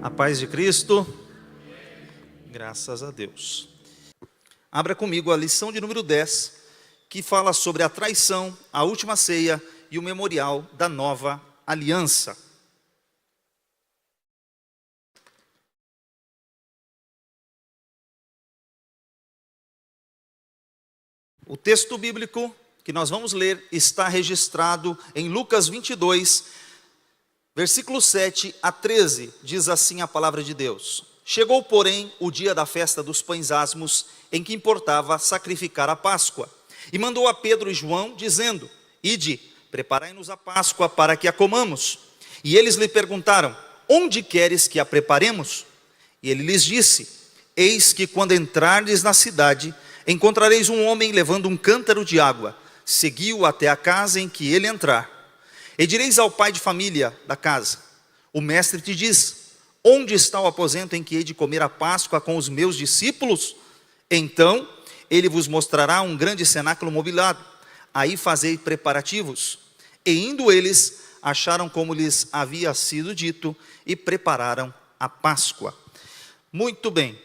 A paz de Cristo, graças a Deus. Abra comigo a lição de número 10, que fala sobre a traição, a última ceia e o memorial da nova aliança. O texto bíblico que nós vamos ler está registrado em Lucas 22, versículo 7 a 13, diz assim a palavra de Deus. Chegou, porém, o dia da festa dos pães asmos, em que importava sacrificar a Páscoa. E mandou a Pedro e João, dizendo: Ide, preparai-nos a Páscoa para que a comamos. E eles lhe perguntaram: Onde queres que a preparemos? E ele lhes disse: Eis que quando entrardes na cidade, encontrareis um homem levando um cântaro de água. Segui-o até a casa em que ele entrar. E direis ao pai de família da casa: O mestre te diz: Onde está o aposento em que hei de comer a Páscoa com os meus discípulos? Então ele vos mostrará um grande cenáculo mobiliado. Aí fazei preparativos. E indo eles, acharam como lhes havia sido dito, e prepararam a Páscoa. Muito bem,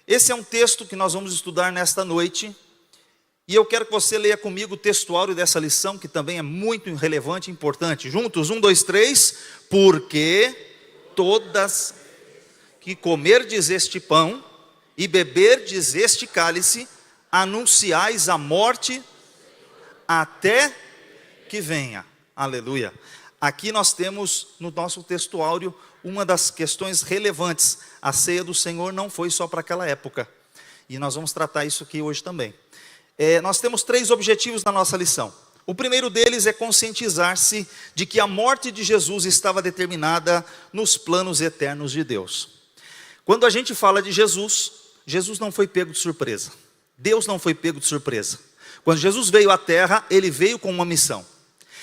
esse é um texto que nós vamos estudar nesta noite. E eu quero que você leia comigo o textuário dessa lição, que também é muito relevante e importante. Juntos, 1, 2, 3. Porque todas que comerdes este pão e beberdes este cálice, anunciais a morte até que venha. Aleluia. Aqui nós temos no nosso textuário uma das questões relevantes. A ceia do Senhor não foi só para aquela época. E nós vamos tratar isso aqui hoje também. Nós temos 3 objetivos na nossa lição. O primeiro deles é conscientizar-se de que a morte de Jesus estava determinada nos planos eternos de Deus. Quando a gente fala de Jesus, Jesus não foi pego de surpresa. Deus não foi pego de surpresa. Quando Jesus veio à terra, ele veio com uma missão.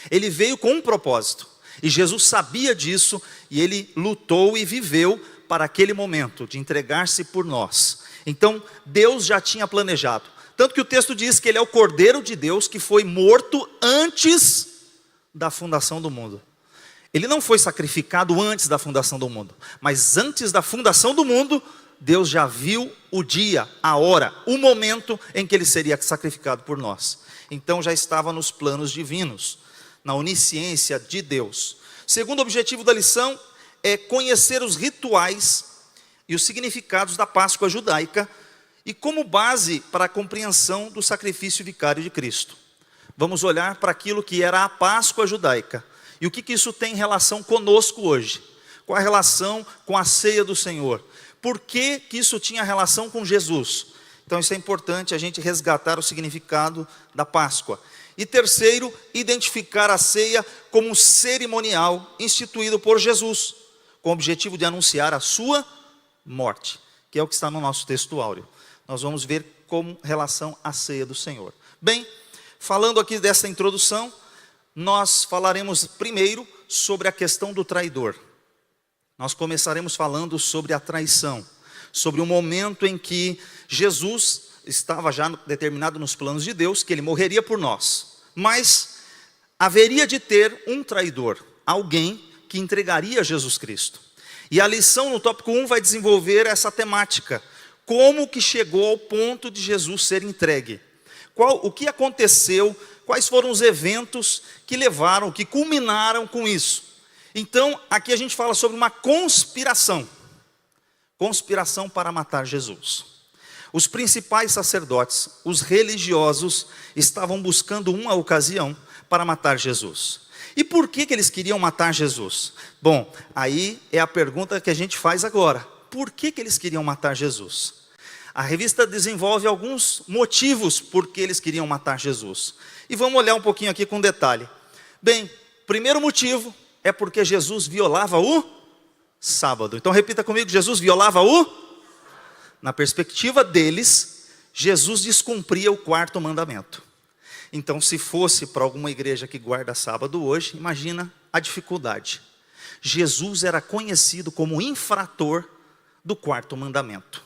Ele veio com um propósito. E Jesus sabia disso e ele lutou e viveu para aquele momento de entregar-se por nós. Então, Deus já tinha planejado. Tanto que o texto diz que ele é o Cordeiro de Deus que foi morto antes da fundação do mundo. Ele não foi sacrificado antes da fundação do mundo, mas antes da fundação do mundo, Deus já viu o dia, a hora, o momento em que ele seria sacrificado por nós. Então já estava nos planos divinos, na onisciência de Deus. O segundo objetivo da lição é conhecer os rituais e os significados da Páscoa judaica, e como base para a compreensão do sacrifício vicário de Cristo. Vamos olhar para aquilo que era a Páscoa judaica. E o que isso tem em relação conosco hoje? Qual a relação com a ceia do Senhor? Por que isso tinha relação com Jesus? Então isso é importante a gente resgatar o significado da Páscoa. E terceiro, identificar a ceia como um cerimonial instituído por Jesus, com o objetivo de anunciar a sua morte, que é o que está no nosso textuário. Nós vamos ver como relação à ceia do Senhor. Bem, falando aqui dessa introdução, nós falaremos primeiro sobre a questão do traidor. Nós começaremos falando sobre a traição, sobre o momento em que Jesus estava já determinado nos planos de Deus, que ele morreria por nós. Mas haveria de ter um traidor, alguém que entregaria Jesus Cristo. E a lição no tópico 1 vai desenvolver essa temática. Como que chegou ao ponto de Jesus ser entregue? O que aconteceu? Quais foram os eventos que levaram, que culminaram com isso? Então, aqui a gente fala sobre uma conspiração. Conspiração para matar Jesus. Os principais sacerdotes, os religiosos, estavam buscando uma ocasião para matar Jesus. E por que eles queriam matar Jesus? Bom, aí é a pergunta que a gente faz agora. Por que eles queriam matar Jesus? A revista desenvolve alguns motivos por que eles queriam matar Jesus. E vamos olhar um pouquinho aqui com detalhe. Bem, primeiro motivo é porque Jesus violava o sábado. Então repita comigo, Jesus violava o? Na perspectiva deles, Jesus descumpria o 4º mandamento. Então se fosse para alguma igreja que guarda sábado hoje, imagina a dificuldade. Jesus era conhecido como infrator do 4º mandamento.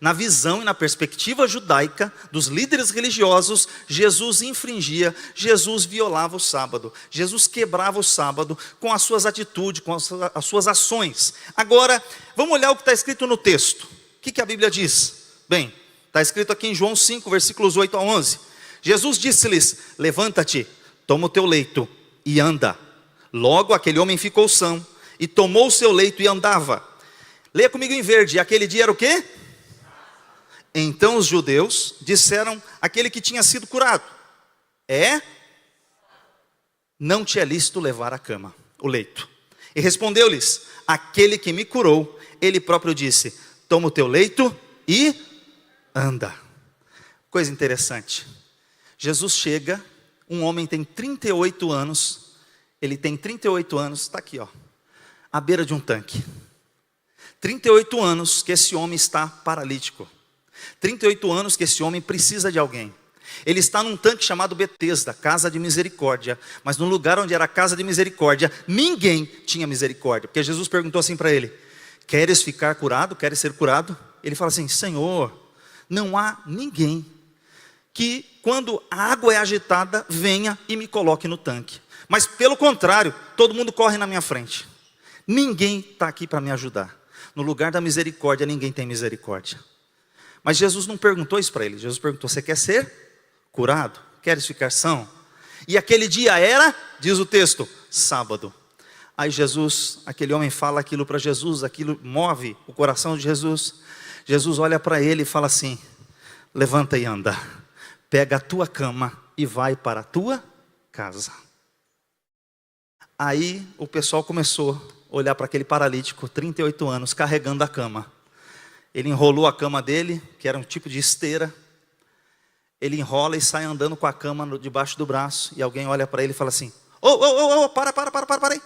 Na visão e na perspectiva judaica dos líderes religiosos, Jesus infringia, Jesus violava o sábado, Jesus quebrava o sábado com as suas atitudes, com as suas ações. Agora, vamos olhar o que está escrito no texto. O que a Bíblia diz? Bem, está escrito aqui em João 5, versículos 8 a 11. Jesus disse-lhes: levanta-te, toma o teu leito e anda. Logo aquele homem ficou são e tomou o seu leito e andava. Leia comigo em verde. Aquele dia era o quê? Então os judeus disseram àquele que tinha sido curado: não te é lícito levar a cama, o leito. E respondeu-lhes: aquele que me curou, ele próprio disse: toma o teu leito e anda. Coisa interessante. Jesus chega, um homem tem 38 anos, ele tem 38 anos, está aqui, à beira de um tanque. 38 anos que esse homem está paralítico. 38 anos que esse homem precisa de alguém. Ele está num tanque chamado Betesda, casa de misericórdia. Mas no lugar onde era a casa de misericórdia, ninguém tinha misericórdia. Porque Jesus perguntou assim para ele: queres ficar curado? Queres ser curado? Ele fala assim: Senhor, não há ninguém que quando a água é agitada, venha e me coloque no tanque. Mas pelo contrário, todo mundo corre na minha frente. Ninguém está aqui para me ajudar. No lugar da misericórdia, ninguém tem misericórdia. Mas Jesus não perguntou isso para ele. Jesus perguntou: você quer ser curado? Queres ficar são? E aquele dia era, diz o texto, sábado. Aí Jesus, aquele homem fala aquilo para Jesus, aquilo move o coração de Jesus. Jesus olha para ele e fala assim: levanta e anda, pega a tua cama e vai para a tua casa. Aí o pessoal começou a olhar para aquele paralítico, 38 anos, carregando a cama. Ele enrolou a cama dele, que era um tipo de esteira. Ele enrola e sai andando com a cama debaixo do braço. E alguém olha para ele e fala assim: para aí.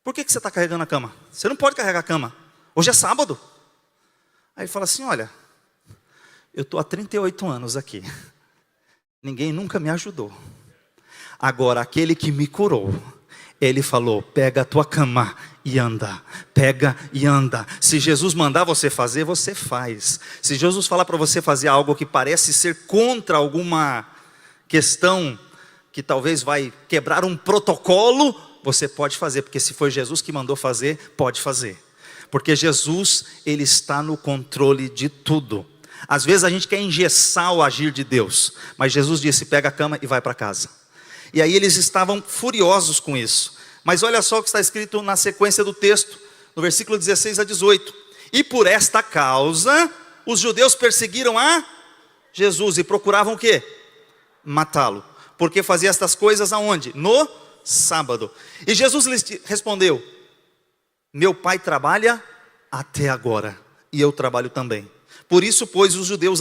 Por que você está carregando a cama? Você não pode carregar a cama, hoje é sábado. Aí ele fala assim: olha, eu estou há 38 anos aqui, ninguém nunca me ajudou. Agora aquele que me curou, ele falou: pega a tua cama e anda, pega e anda. Se Jesus mandar você fazer, você faz. Se Jesus falar para você fazer algo que parece ser contra alguma questão, que talvez vai quebrar um protocolo, você pode fazer, porque se foi Jesus que mandou fazer, pode fazer. Porque Jesus, ele está no controle de tudo. Às vezes a gente quer engessar o agir de Deus, mas Jesus disse: pega a cama e vai para casa. E aí eles estavam furiosos com isso. Mas olha só o que está escrito na sequência do texto, no versículo 16 a 18. E por esta causa, os judeus perseguiram a Jesus e procuravam o quê? Matá-lo. Porque fazia estas coisas aonde? No sábado. E Jesus lhes respondeu: meu pai trabalha até agora, e eu trabalho também. Por isso, pois, os judeus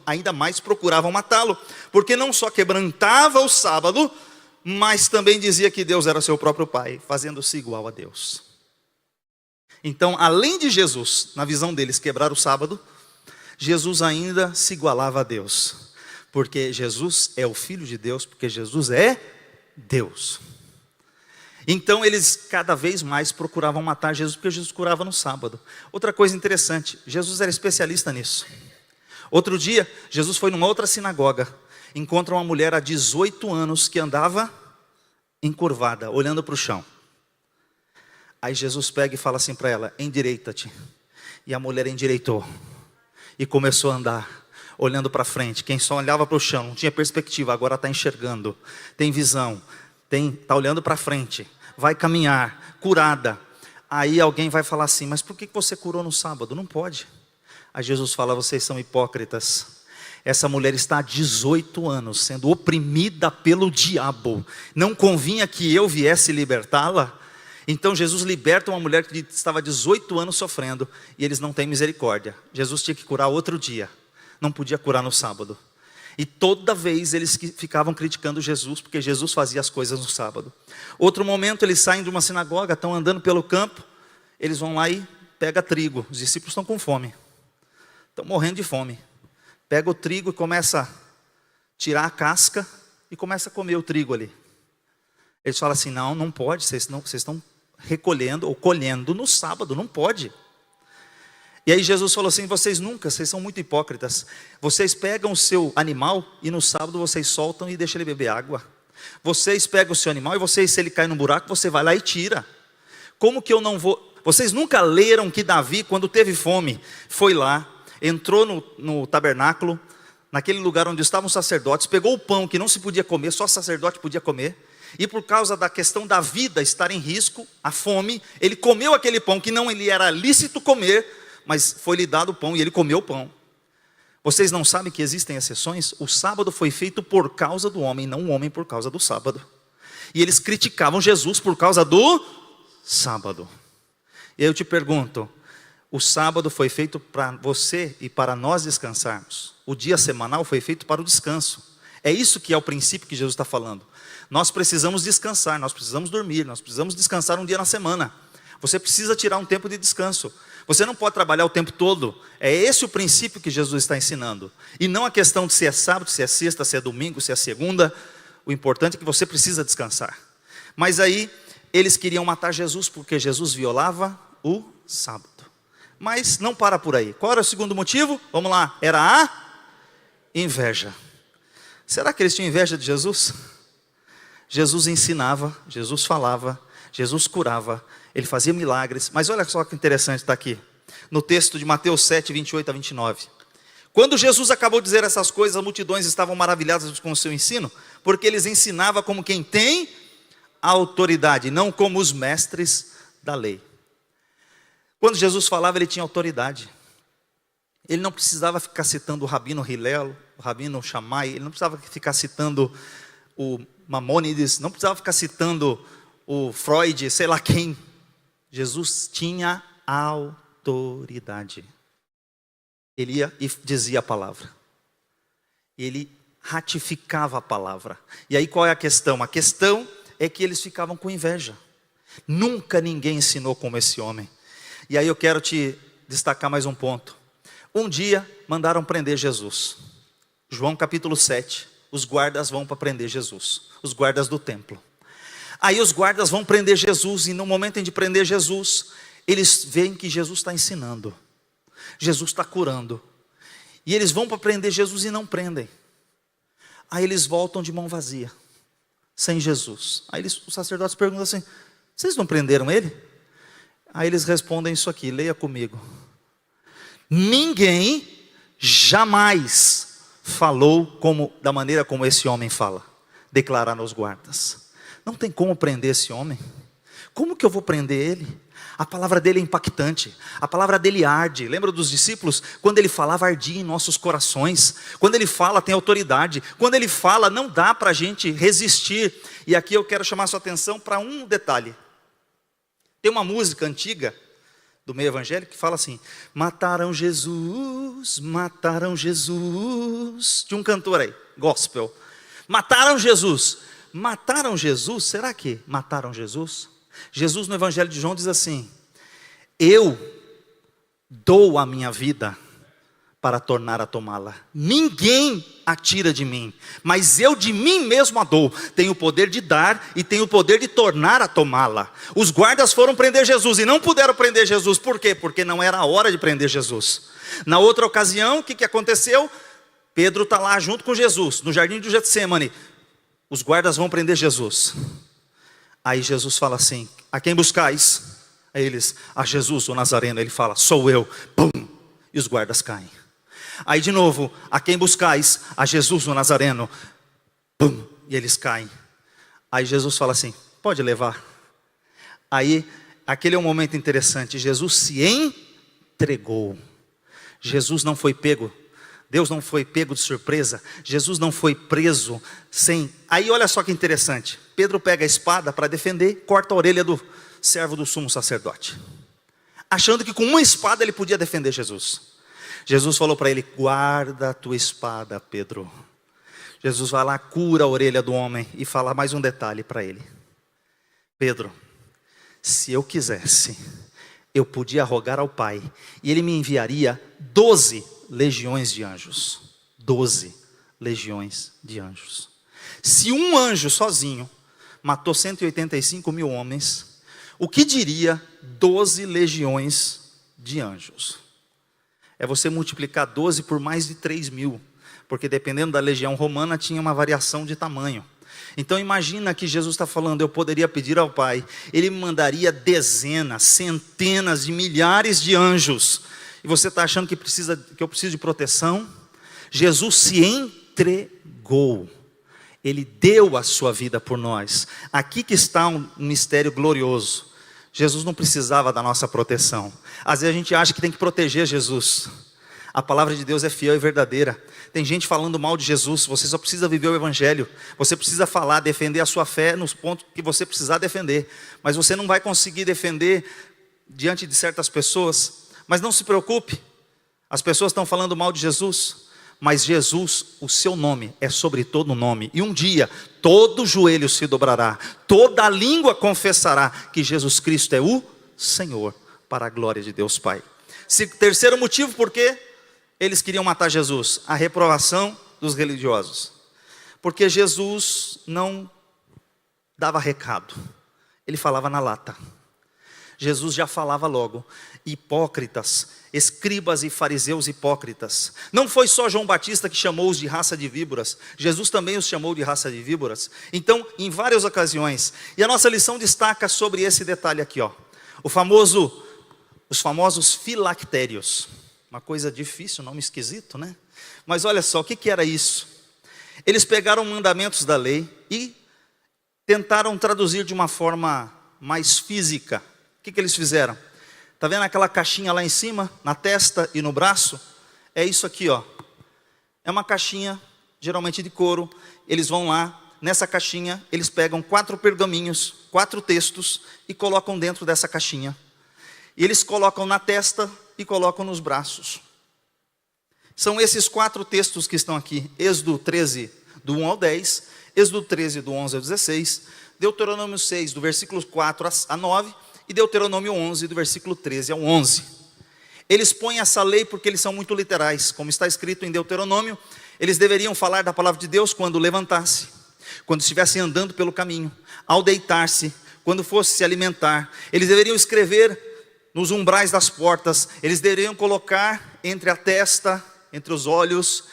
ainda mais procuravam matá-lo, porque não só quebrantava o sábado, mas também dizia que Deus era seu próprio pai, fazendo-se igual a Deus. Então, além de Jesus, na visão deles, quebrar o sábado, Jesus ainda se igualava a Deus, porque Jesus é o Filho de Deus, porque Jesus é Deus. Então eles cada vez mais procuravam matar Jesus, porque Jesus curava no sábado. Outra coisa interessante, Jesus era especialista nisso. Outro dia, Jesus foi numa outra sinagoga, encontra uma mulher há 18 anos que andava encurvada, olhando para o chão. Aí Jesus pega e fala assim para ela: endireita-te. E a mulher endireitou e começou a andar, olhando para frente. Quem só olhava para o chão, não tinha perspectiva, agora está enxergando, tem visão, está olhando para frente, vai caminhar, curada. Aí alguém vai falar assim: mas por que você curou no sábado? Não pode. Aí Jesus fala: vocês são hipócritas. Essa mulher está há 18 anos sendo oprimida pelo diabo. Não convinha que eu viesse libertá-la? Então Jesus liberta uma mulher que estava há 18 anos sofrendo, e eles não têm misericórdia. Jesus tinha que curar outro dia, não podia curar no sábado. E toda vez eles ficavam criticando Jesus, porque Jesus fazia as coisas no sábado. Outro momento, eles saem de uma sinagoga, estão andando pelo campo, eles vão lá e pegam trigo. Os discípulos estão com fome, estão morrendo de fome. Pega o trigo e começa a tirar a casca e começa a comer o trigo ali. Eles falam assim: não pode, vocês estão recolhendo ou colhendo no sábado, não pode. E aí Jesus falou assim: vocês são muito hipócritas. Vocês pegam o seu animal e no sábado vocês soltam e deixam ele beber água. Vocês pegam o seu animal e se ele cai no buraco, você vai lá e tira. Como que eu não vou? Vocês nunca leram que Davi, quando teve fome, foi lá, entrou no tabernáculo, naquele lugar onde estavam os sacerdotes, pegou o pão que não se podia comer, só o sacerdote podia comer, e por causa da questão da vida estar em risco, a fome, ele comeu aquele pão que não lhe era lícito comer, mas foi-lhe dado o pão e ele comeu o pão. Vocês não sabem que existem exceções? O sábado foi feito por causa do homem, não o homem por causa do sábado. E eles criticavam Jesus por causa do sábado. E eu te pergunto, o sábado foi feito para você e para nós descansarmos. O dia semanal foi feito para o descanso. É isso que é o princípio que Jesus está falando. Nós precisamos descansar, nós precisamos dormir, nós precisamos descansar um dia na semana. Você precisa tirar um tempo de descanso. Você não pode trabalhar o tempo todo. É esse o princípio que Jesus está ensinando. E não a questão de se é sábado, se é sexta, se é domingo, se é segunda. O importante é que você precisa descansar. Mas aí, eles queriam matar Jesus porque Jesus violava o sábado. Mas não para por aí. Qual era o segundo motivo? Vamos lá. Era a inveja. Será que eles tinham inveja de Jesus? Jesus ensinava, Jesus falava, Jesus curava, ele fazia milagres. Mas olha só que interessante está aqui, no texto de Mateus 7, 28 a 29. Quando Jesus acabou de dizer essas coisas, as multidões estavam maravilhadas com o seu ensino, porque eles ensinavam como quem tem autoridade, não como os mestres da lei. Quando Jesus falava, ele tinha autoridade. Ele não precisava ficar citando o Rabino Hillel, o Rabino Shammai, ele não precisava ficar citando o Maimônides, não precisava ficar citando o Freud, sei lá quem. Jesus tinha autoridade. Ele ia e dizia a palavra. Ele ratificava a palavra. E aí qual é a questão? A questão é que eles ficavam com inveja. Nunca ninguém ensinou como esse homem. E aí eu quero te destacar mais um ponto. Um dia mandaram prender Jesus. João capítulo 7. Os guardas vão para prender Jesus. Os guardas do templo. Aí os guardas vão prender Jesus. E no momento em de prender Jesus, eles veem que Jesus está ensinando. Jesus está curando. E eles vão para prender Jesus e não prendem. Aí eles voltam de mão vazia, sem Jesus. Aí os sacerdotes perguntam assim: vocês não prenderam ele? Aí eles respondem isso aqui, leia comigo. Ninguém jamais falou da maneira como esse homem fala. Declararam os guardas. Não tem como prender esse homem. Como que eu vou prender ele? A palavra dele é impactante, a palavra dele arde. Lembra dos discípulos? Quando ele falava, ardia em nossos corações. Quando ele fala, tem autoridade. Quando ele fala, não dá para a gente resistir. E aqui eu quero chamar a sua atenção para um detalhe. Tem uma música antiga do meio evangélico que fala assim: mataram Jesus, mataram Jesus. De um cantor aí, gospel. Mataram Jesus. Mataram Jesus? Será que mataram Jesus? Jesus no Evangelho de João diz assim: eu dou a minha vida para tornar a tomá-la. Ninguém a tira de mim, mas eu de mim mesmo a dou. Tenho o poder de dar e tenho o poder de tornar a tomá-la. Os guardas foram prender Jesus e não puderam prender Jesus. Por quê? Porque não era a hora de prender Jesus. Na outra ocasião, o que aconteceu? Pedro está lá junto com Jesus, no jardim do Getsêmani. Os guardas vão prender Jesus. Aí Jesus fala assim: a quem buscais? Aí eles: a Jesus, o Nazareno. Ele fala: sou eu. Pum! E os guardas caem. Aí de novo: a quem buscais? A Jesus, o Nazareno. Pum! E eles caem. Aí Jesus fala assim: pode levar. Aí, aquele é um momento interessante. Jesus se entregou. Jesus não foi pego. Deus não foi pego de surpresa. Jesus não foi preso sem... Aí olha só que interessante. Pedro pega a espada para defender, corta a orelha do servo do sumo sacerdote, achando que com uma espada ele podia defender Jesus. Jesus falou para ele: guarda a tua espada, Pedro. Jesus vai lá, cura a orelha do homem e fala mais um detalhe para ele: Pedro, se eu quisesse, eu podia rogar ao Pai e Ele me enviaria 12 legiões de anjos. 12 legiões de anjos. Se um anjo sozinho matou 185 mil homens, o que diria 12 legiões de anjos? é você multiplicar 12 por mais de 3.000, porque dependendo da legião romana tinha uma variação de tamanho. Então imagina que Jesus está falando, eu poderia pedir ao Pai, Ele me mandaria dezenas, centenas de milhares de anjos, e você está achando que eu preciso de proteção? Jesus se entregou, Ele deu a sua vida por nós. Aqui que está um mistério glorioso. Jesus não precisava da nossa proteção. Às vezes a gente acha que tem que proteger Jesus. A palavra de Deus é fiel e verdadeira. Tem gente falando mal de Jesus. Você só precisa viver o Evangelho. Você precisa falar, defender a sua fé nos pontos que você precisar defender. Mas você não vai conseguir defender diante de certas pessoas. Mas não se preocupe. As pessoas estão falando mal de Jesus. Mas Jesus, o seu nome é sobre todo nome. E um dia, todo joelho se dobrará. Toda língua confessará que Jesus Cristo é o Senhor. Para a glória de Deus Pai. Terceiro motivo, por quê? Eles queriam matar Jesus, a reprovação dos religiosos. Porque Jesus não dava recado, Ele falava na lata. Jesus já falava logo, hipócritas, escribas e fariseus hipócritas. Não foi só João Batista que chamou-os de raça de víboras, Jesus também os chamou de raça de víboras. Então, em várias ocasiões, e a nossa lição destaca sobre esse detalhe aqui, ó. Os famosos filactérios. Uma coisa difícil, nome esquisito, né? Mas olha só, o que era isso? Eles pegaram mandamentos da lei e tentaram traduzir de uma forma mais física. O que eles fizeram? Está vendo aquela caixinha lá em cima, na testa e no braço? É isso aqui, ó. É uma caixinha, geralmente de couro. Eles vão lá, nessa caixinha, eles pegam 4 pergaminhos, 4 textos e colocam dentro dessa caixinha. E eles colocam na testa e colocam nos braços. São esses 4 textos que estão aqui. Êxodo 13, do 1 ao 10. Êxodo 13, do 11 ao 16. Deuteronômio 6, do versículo 4 a 9. E Deuteronômio 11, do versículo 13 ao 11. Eles põem essa lei porque eles são muito literais. Como está escrito em Deuteronômio, eles deveriam falar da palavra de Deus quando levantasse, quando estivessem andando pelo caminho, ao deitar-se, quando fosse se alimentar. Eles deveriam escrever nos umbrais das portas, eles deveriam colocar entre a testa, entre os olhos,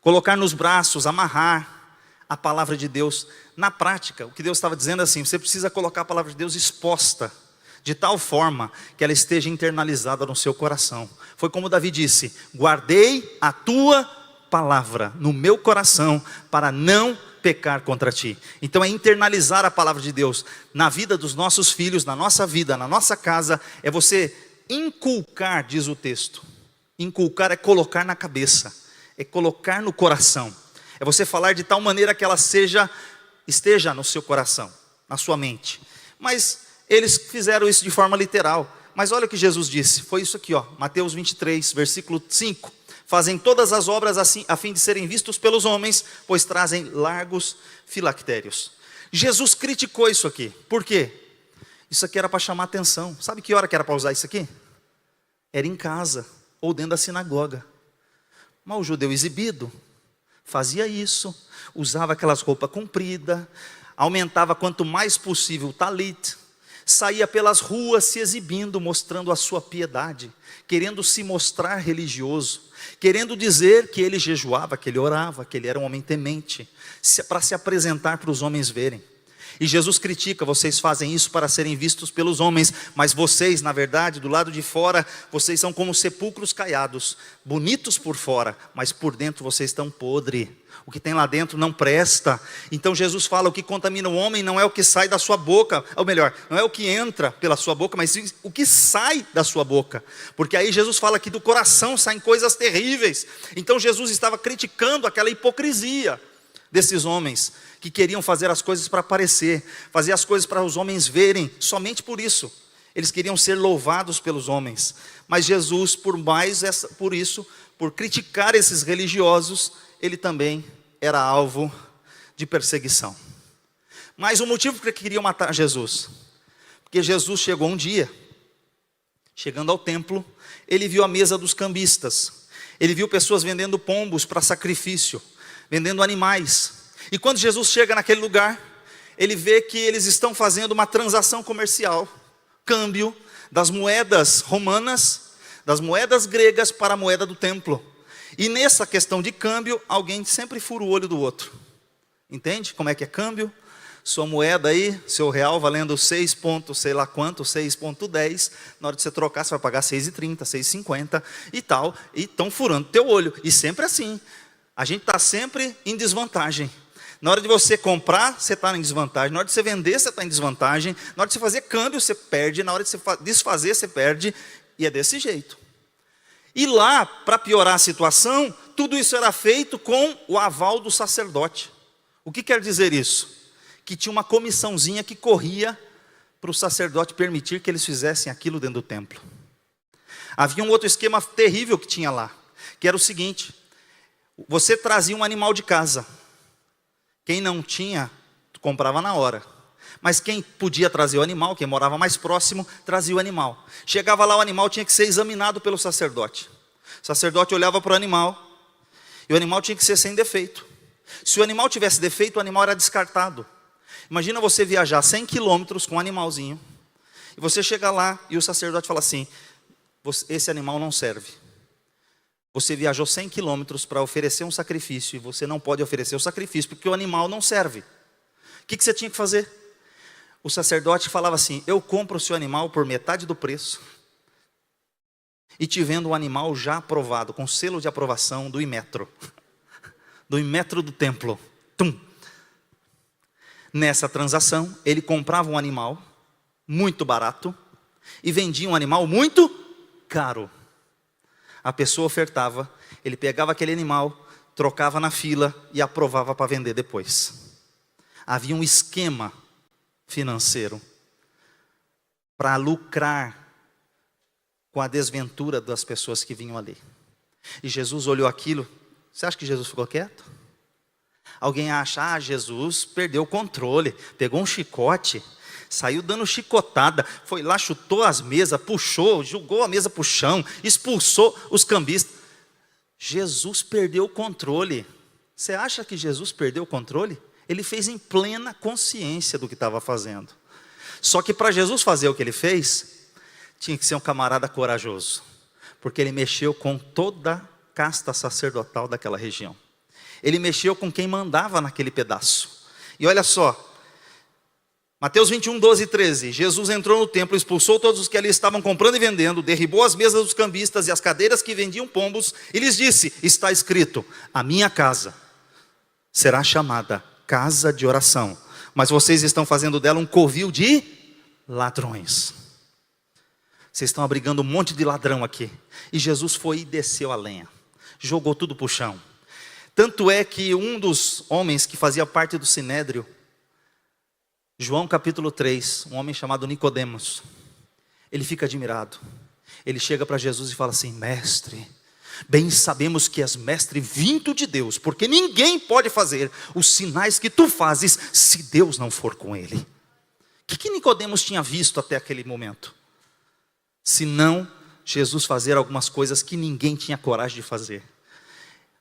colocar nos braços, amarrar a palavra de Deus. Na prática, o que Deus estava dizendo é assim, você precisa colocar a palavra de Deus exposta, de tal forma que ela esteja internalizada no seu coração. Foi como Davi disse, guardei a tua palavra no meu coração, para não pecar contra ti. Então é internalizar a palavra de Deus na vida dos nossos filhos, na nossa vida, na nossa casa. É você inculcar, diz o texto. Inculcar é colocar na cabeça, é colocar no coração. É você falar de tal maneira que ela esteja no seu coração, na sua mente. Mas eles fizeram isso de forma literal. Mas olha o que Jesus disse, foi isso aqui, ó, Mateus 23, versículo 5. Fazem todas as obras assim, a fim de serem vistos pelos homens, pois trazem largos filactérios. Jesus criticou isso aqui. Por quê? Isso aqui era para chamar atenção. Sabe que hora que era para usar isso aqui? Era em casa, ou dentro da sinagoga. Mas o judeu exibido fazia isso, usava aquelas roupas compridas, aumentava quanto mais possível o talit, saía pelas ruas se exibindo, mostrando a sua piedade, querendo se mostrar religioso, querendo dizer que ele jejuava, que ele orava, que ele era um homem temente, para se apresentar para os homens verem. E Jesus critica, vocês fazem isso para serem vistos pelos homens, mas vocês, na verdade, do lado de fora, vocês são como sepulcros caiados, bonitos por fora, mas por dentro vocês estão podres. O que tem lá dentro não presta. Então Jesus fala, o que contamina o homem não é o que sai da sua boca, ou melhor, não é o que entra pela sua boca, mas o que sai da sua boca. Porque aí Jesus fala que do coração saem coisas terríveis. Então Jesus estava criticando aquela hipocrisia desses homens, que queriam fazer as coisas para aparecer, fazer as coisas para os homens verem, somente por isso. Eles queriam ser louvados pelos homens. Mas Jesus, por criticar esses religiosos, ele também era alvo de perseguição. Mas o motivo por que queriam matar Jesus, porque Jesus chegou um dia, chegando ao templo, ele viu a mesa dos cambistas, ele viu pessoas vendendo pombos para sacrifício, vendendo animais. E quando Jesus chega naquele lugar, ele vê que eles estão fazendo uma transação comercial, câmbio das moedas romanas, das moedas gregas para a moeda do templo. E nessa questão de câmbio, alguém sempre fura o olho do outro. Entende como é que é câmbio? Sua moeda aí, seu real valendo 6 ponto, sei lá quanto, 6,10. Na hora de você trocar, você vai pagar 6,30, 6,50 e tal. E estão furando teu olho. E sempre assim. A gente está sempre em desvantagem. Na hora de você comprar, você está em desvantagem. Na hora de você vender, você está em desvantagem. Na hora de você fazer câmbio, você perde. Na hora de você desfazer, você perde. E é desse jeito. E lá, para piorar a situação, tudo isso era feito com o aval do sacerdote. O que quer dizer isso? Que tinha uma comissãozinha que corria para o sacerdote permitir que eles fizessem aquilo dentro do templo. Havia um outro esquema terrível que tinha lá, que era o seguinte: você trazia um animal de casa. Quem não tinha, comprava na hora. Mas quem podia trazer o animal, quem morava mais próximo, trazia o animal. Chegava lá, o animal tinha que ser examinado pelo sacerdote. O sacerdote olhava para o animal, e o animal tinha que ser sem defeito. Se o animal tivesse defeito, o animal era descartado. Imagina você viajar 100 quilômetros com um animalzinho, e você chega lá, e o sacerdote fala assim: esse animal não serve. Você viajou 100 quilômetros para oferecer um sacrifício, e você não pode oferecer o sacrifício, porque o animal não serve. O que você tinha que fazer? O sacerdote falava assim: eu compro o seu animal por metade do preço, e te vendo um animal já aprovado, com selo de aprovação do Inmetro, do Inmetro do templo. Tum. Nessa transação, ele comprava um animal muito barato e vendia um animal muito caro. A pessoa ofertava, ele pegava aquele animal, trocava na fila e aprovava para vender depois. Havia um esquema financeiro para lucrar com a desventura das pessoas que vinham ali. E Jesus olhou aquilo. Você acha que Jesus ficou quieto? Alguém acha: Jesus perdeu o controle, pegou um chicote, saiu dando chicotada, foi lá, chutou as mesas, puxou, jogou a mesa para o chão, expulsou os cambistas. Jesus perdeu o controle. Você acha que Jesus perdeu o controle? Ele fez em plena consciência do que estava fazendo. Só que para Jesus fazer o que ele fez, tinha que ser um camarada corajoso, porque ele mexeu com toda a casta sacerdotal daquela região. Ele mexeu com quem mandava naquele pedaço. E olha só, Mateus 21, 12 e 13. Jesus entrou no templo, expulsou todos os que ali estavam comprando e vendendo, derribou as mesas dos cambistas e as cadeiras que vendiam pombos, e lhes disse: está escrito, a minha casa será chamada casa de oração, mas vocês estão fazendo dela um covil de ladrões. Vocês estão abrigando um monte de ladrão aqui. E Jesus foi e desceu a lenha, jogou tudo para o chão. Tanto é que um dos homens que fazia parte do Sinédrio, João capítulo 3, um homem chamado Nicodemos, ele fica admirado. Ele chega para Jesus e fala assim: mestre, bem sabemos que és mestre vindo de Deus, porque ninguém pode fazer os sinais que tu fazes se Deus não for com ele. O que Nicodemos tinha visto até aquele momento? Senão Jesus fazer algumas coisas que ninguém tinha coragem de fazer.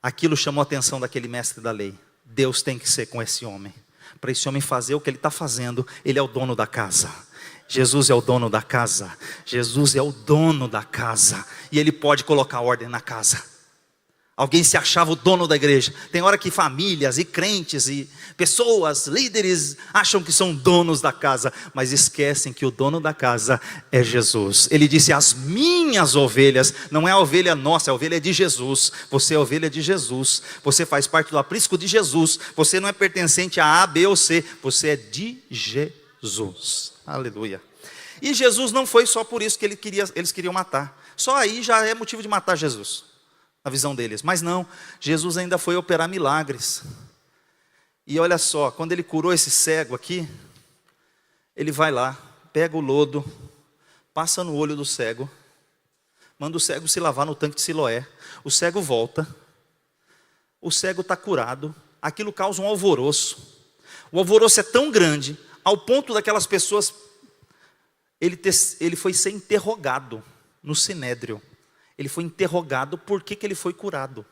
Aquilo chamou a atenção daquele mestre da lei. Deus tem que ser com esse homem. Para esse homem fazer o que ele está fazendo, ele é o dono da casa. Jesus é o dono da casa. Jesus é o dono da casa. E ele pode colocar ordem na casa. Alguém se achava o dono da igreja. Tem hora que famílias e crentes e pessoas, líderes, acham que são donos da casa, mas esquecem que o dono da casa é Jesus. Ele disse: as minhas ovelhas, não é a ovelha nossa, é a ovelha de Jesus. Você é a ovelha de Jesus, você faz parte do aprisco de Jesus, você não é pertencente a A, B ou C, você é de Jesus. Aleluia. E Jesus não foi só por isso que eles queriam matar. Só aí já é motivo de matar Jesus, na visão deles. Mas não, Jesus ainda foi operar milagres. E olha só, quando ele curou esse cego aqui, ele vai lá, pega o lodo, passa no olho do cego, manda o cego se lavar no tanque de Siloé. O cego volta, o cego está curado. Aquilo causa um alvoroço. O alvoroço é tão grande, ao ponto daquelas pessoas, ele foi ser interrogado no Sinédrio. Ele foi interrogado por que ele foi curado.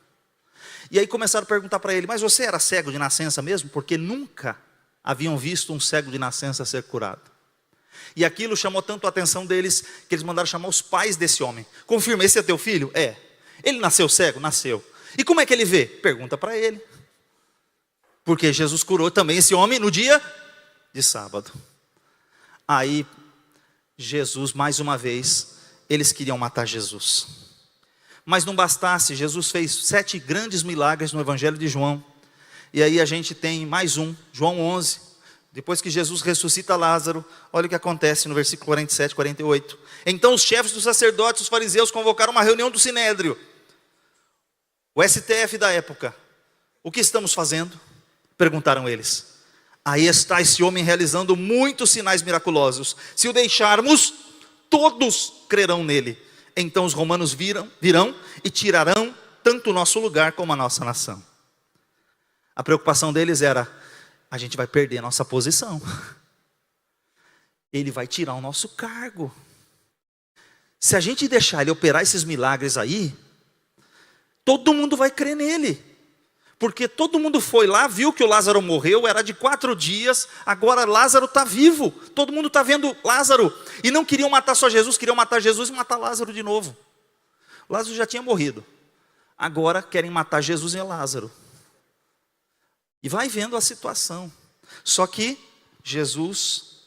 E aí começaram a perguntar para ele: mas você era cego de nascença mesmo? Porque nunca haviam visto um cego de nascença ser curado. E aquilo chamou tanto a atenção deles, que eles mandaram chamar os pais desse homem. Confirma, esse é teu filho? É. Ele nasceu cego? Nasceu. E como é que ele vê? Pergunta para ele. Porque Jesus curou também esse homem no dia de sábado. Aí, Jesus, mais uma vez, eles queriam matar Jesus. Mas não bastasse, Jesus fez 7 grandes milagres no Evangelho de João. E aí a gente tem mais um, João 11. Depois que Jesus ressuscita Lázaro, olha o que acontece no versículo 47, 48. Então os chefes dos sacerdotes, os fariseus, convocaram uma reunião do Sinédrio. O STF da época. O que estamos fazendo? Perguntaram eles. Aí está esse homem realizando muitos sinais miraculosos. Se o deixarmos, todos crerão nele. Então os romanos virão e tirarão tanto o nosso lugar como a nossa nação. A preocupação deles era, a gente vai perder a nossa posição. Ele vai tirar o nosso cargo. Se a gente deixar ele operar esses milagres aí, todo mundo vai crer nele. Porque todo mundo foi lá, viu que o Lázaro morreu, era de 4 dias, agora Lázaro está vivo. Todo mundo está vendo Lázaro. E não queriam matar só Jesus, queriam matar Jesus e matar Lázaro de novo. Lázaro já tinha morrido. Agora querem matar Jesus e Lázaro. E vai vendo a situação. Só que Jesus,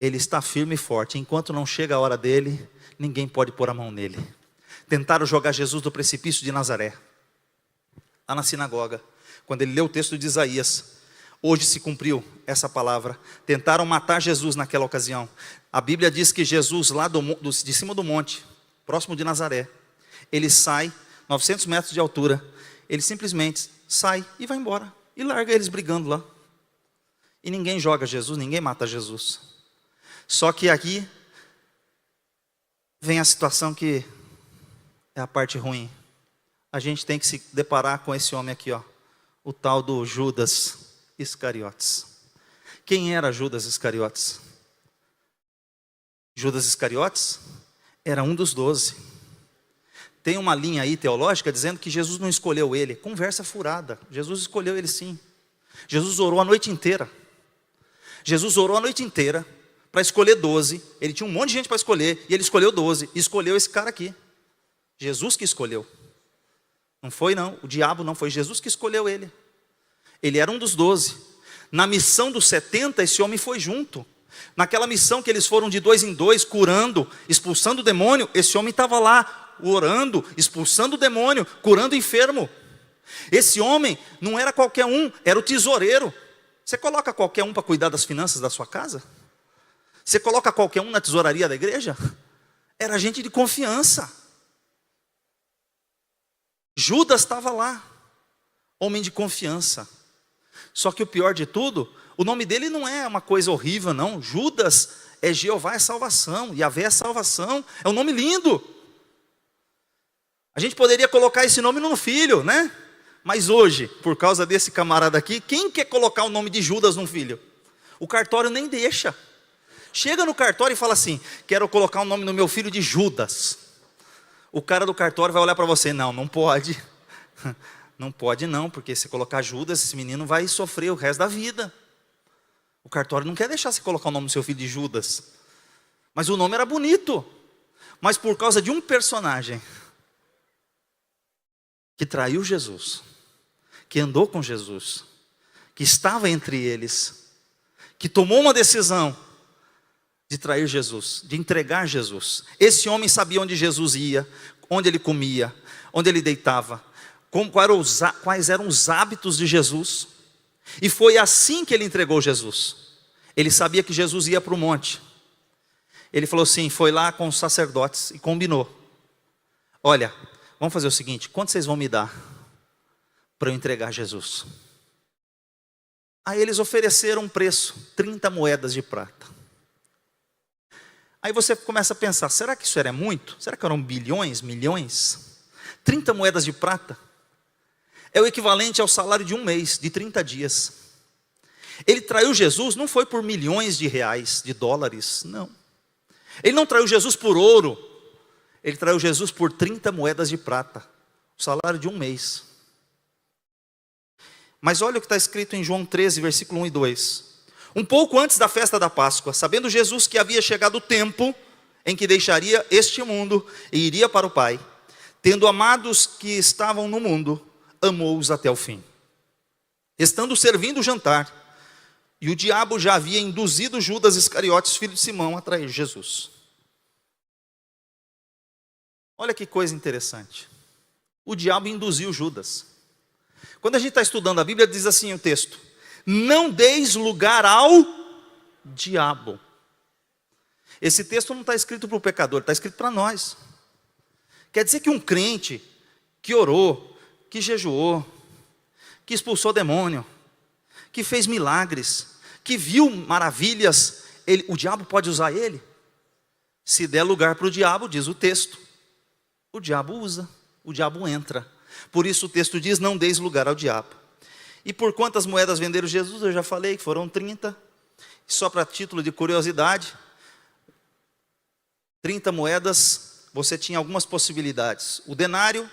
ele está firme e forte. Enquanto não chega a hora dele, ninguém pode pôr a mão nele. Tentaram jogar Jesus do precipício de Nazaré. Lá na sinagoga, quando ele leu o texto de Isaías, hoje se cumpriu essa palavra. Tentaram matar Jesus naquela ocasião. A Bíblia diz que Jesus lá de cima do monte, próximo de Nazaré, ele sai, 900 metros de altura, ele simplesmente sai e vai embora, e larga eles brigando lá. E ninguém joga Jesus, ninguém mata Jesus. Só que aqui vem a situação que é a parte ruim. A gente tem que se deparar com esse homem aqui, ó, o tal do Judas Iscariotes. Quem era Judas Iscariotes? Judas Iscariotes era um dos 12. Tem uma linha aí teológica dizendo que Jesus não escolheu ele. Conversa furada. Jesus escolheu ele sim. Jesus orou a noite inteira. Jesus orou a noite inteira para escolher 12. Ele tinha um monte de gente para escolher e ele escolheu 12. E escolheu esse cara aqui. Jesus que escolheu. Não foi não, o diabo não, foi Jesus que escolheu ele. Ele era um dos 12. Na missão dos 70, esse homem foi junto. Naquela missão que eles foram de 2 em 2, curando, expulsando o demônio, esse homem estava lá, orando, expulsando o demônio, curando o enfermo. Esse homem não era qualquer um, era o tesoureiro. Você coloca qualquer um para cuidar das finanças da sua casa? Você coloca qualquer um na tesouraria da igreja? Era gente de confiança. Judas estava lá, homem de confiança. Só que o pior de tudo, o nome dele não é uma coisa horrível não. Judas é Jeová é salvação, Yahvé é salvação, é um nome lindo. A gente poderia colocar esse nome no filho, né? Mas hoje, por causa desse camarada aqui, quem quer colocar o nome de Judas num filho? O cartório nem deixa. Chega no cartório e fala assim, quero colocar o nome no meu filho de Judas. O cara do cartório vai olhar para você, não pode. Não pode não, porque se colocar Judas, esse menino vai sofrer o resto da vida. O cartório não quer deixar você colocar o nome do seu filho de Judas. Mas o nome era bonito. Mas por causa de um personagem que traiu Jesus, que andou com Jesus, que estava entre eles, que tomou uma decisão de trair Jesus, de entregar Jesus. Esse homem sabia onde Jesus ia, onde ele comia, onde ele deitava, quais eram os hábitos de Jesus. E foi assim que ele entregou Jesus. Ele sabia que Jesus ia para o monte. Ele falou assim, foi lá com os sacerdotes e combinou. Olha, vamos fazer o seguinte, quanto vocês vão me dar para eu entregar Jesus? Aí eles ofereceram um preço, 30 moedas de prata. Aí você começa a pensar, será que isso era muito? Será que eram bilhões, milhões? 30 moedas de prata é o equivalente ao salário de um mês, de 30 dias. Ele traiu Jesus, não foi por milhões de reais, de dólares, não. Ele não traiu Jesus por ouro, ele traiu Jesus por 30 moedas de prata, o salário de um mês. Mas olha o que está escrito em João 13, versículo 1 e 2. Um pouco antes da festa da Páscoa, sabendo Jesus que havia chegado o tempo em que deixaria este mundo e iria para o Pai, tendo amado os que estavam no mundo, amou-os até o fim. Estando servindo o jantar, e o diabo já havia induzido Judas Iscariotes, filho de Simão, a trair Jesus. Olha que coisa interessante. O diabo induziu Judas. Quando a gente está estudando a Bíblia, diz assim o texto: não deis lugar ao diabo. Esse texto não está escrito para o pecador, está escrito para nós. Quer dizer que um crente que orou, que jejuou, que expulsou demônio, que fez milagres, que viu maravilhas, o diabo pode usar ele? Se der lugar para o diabo, diz o texto, o diabo usa, o diabo entra. Por isso o texto diz: não deis lugar ao diabo. E por quantas moedas venderam Jesus? Eu já falei que foram 30. Só para título de curiosidade, 30 moedas, você tinha algumas possibilidades. O denário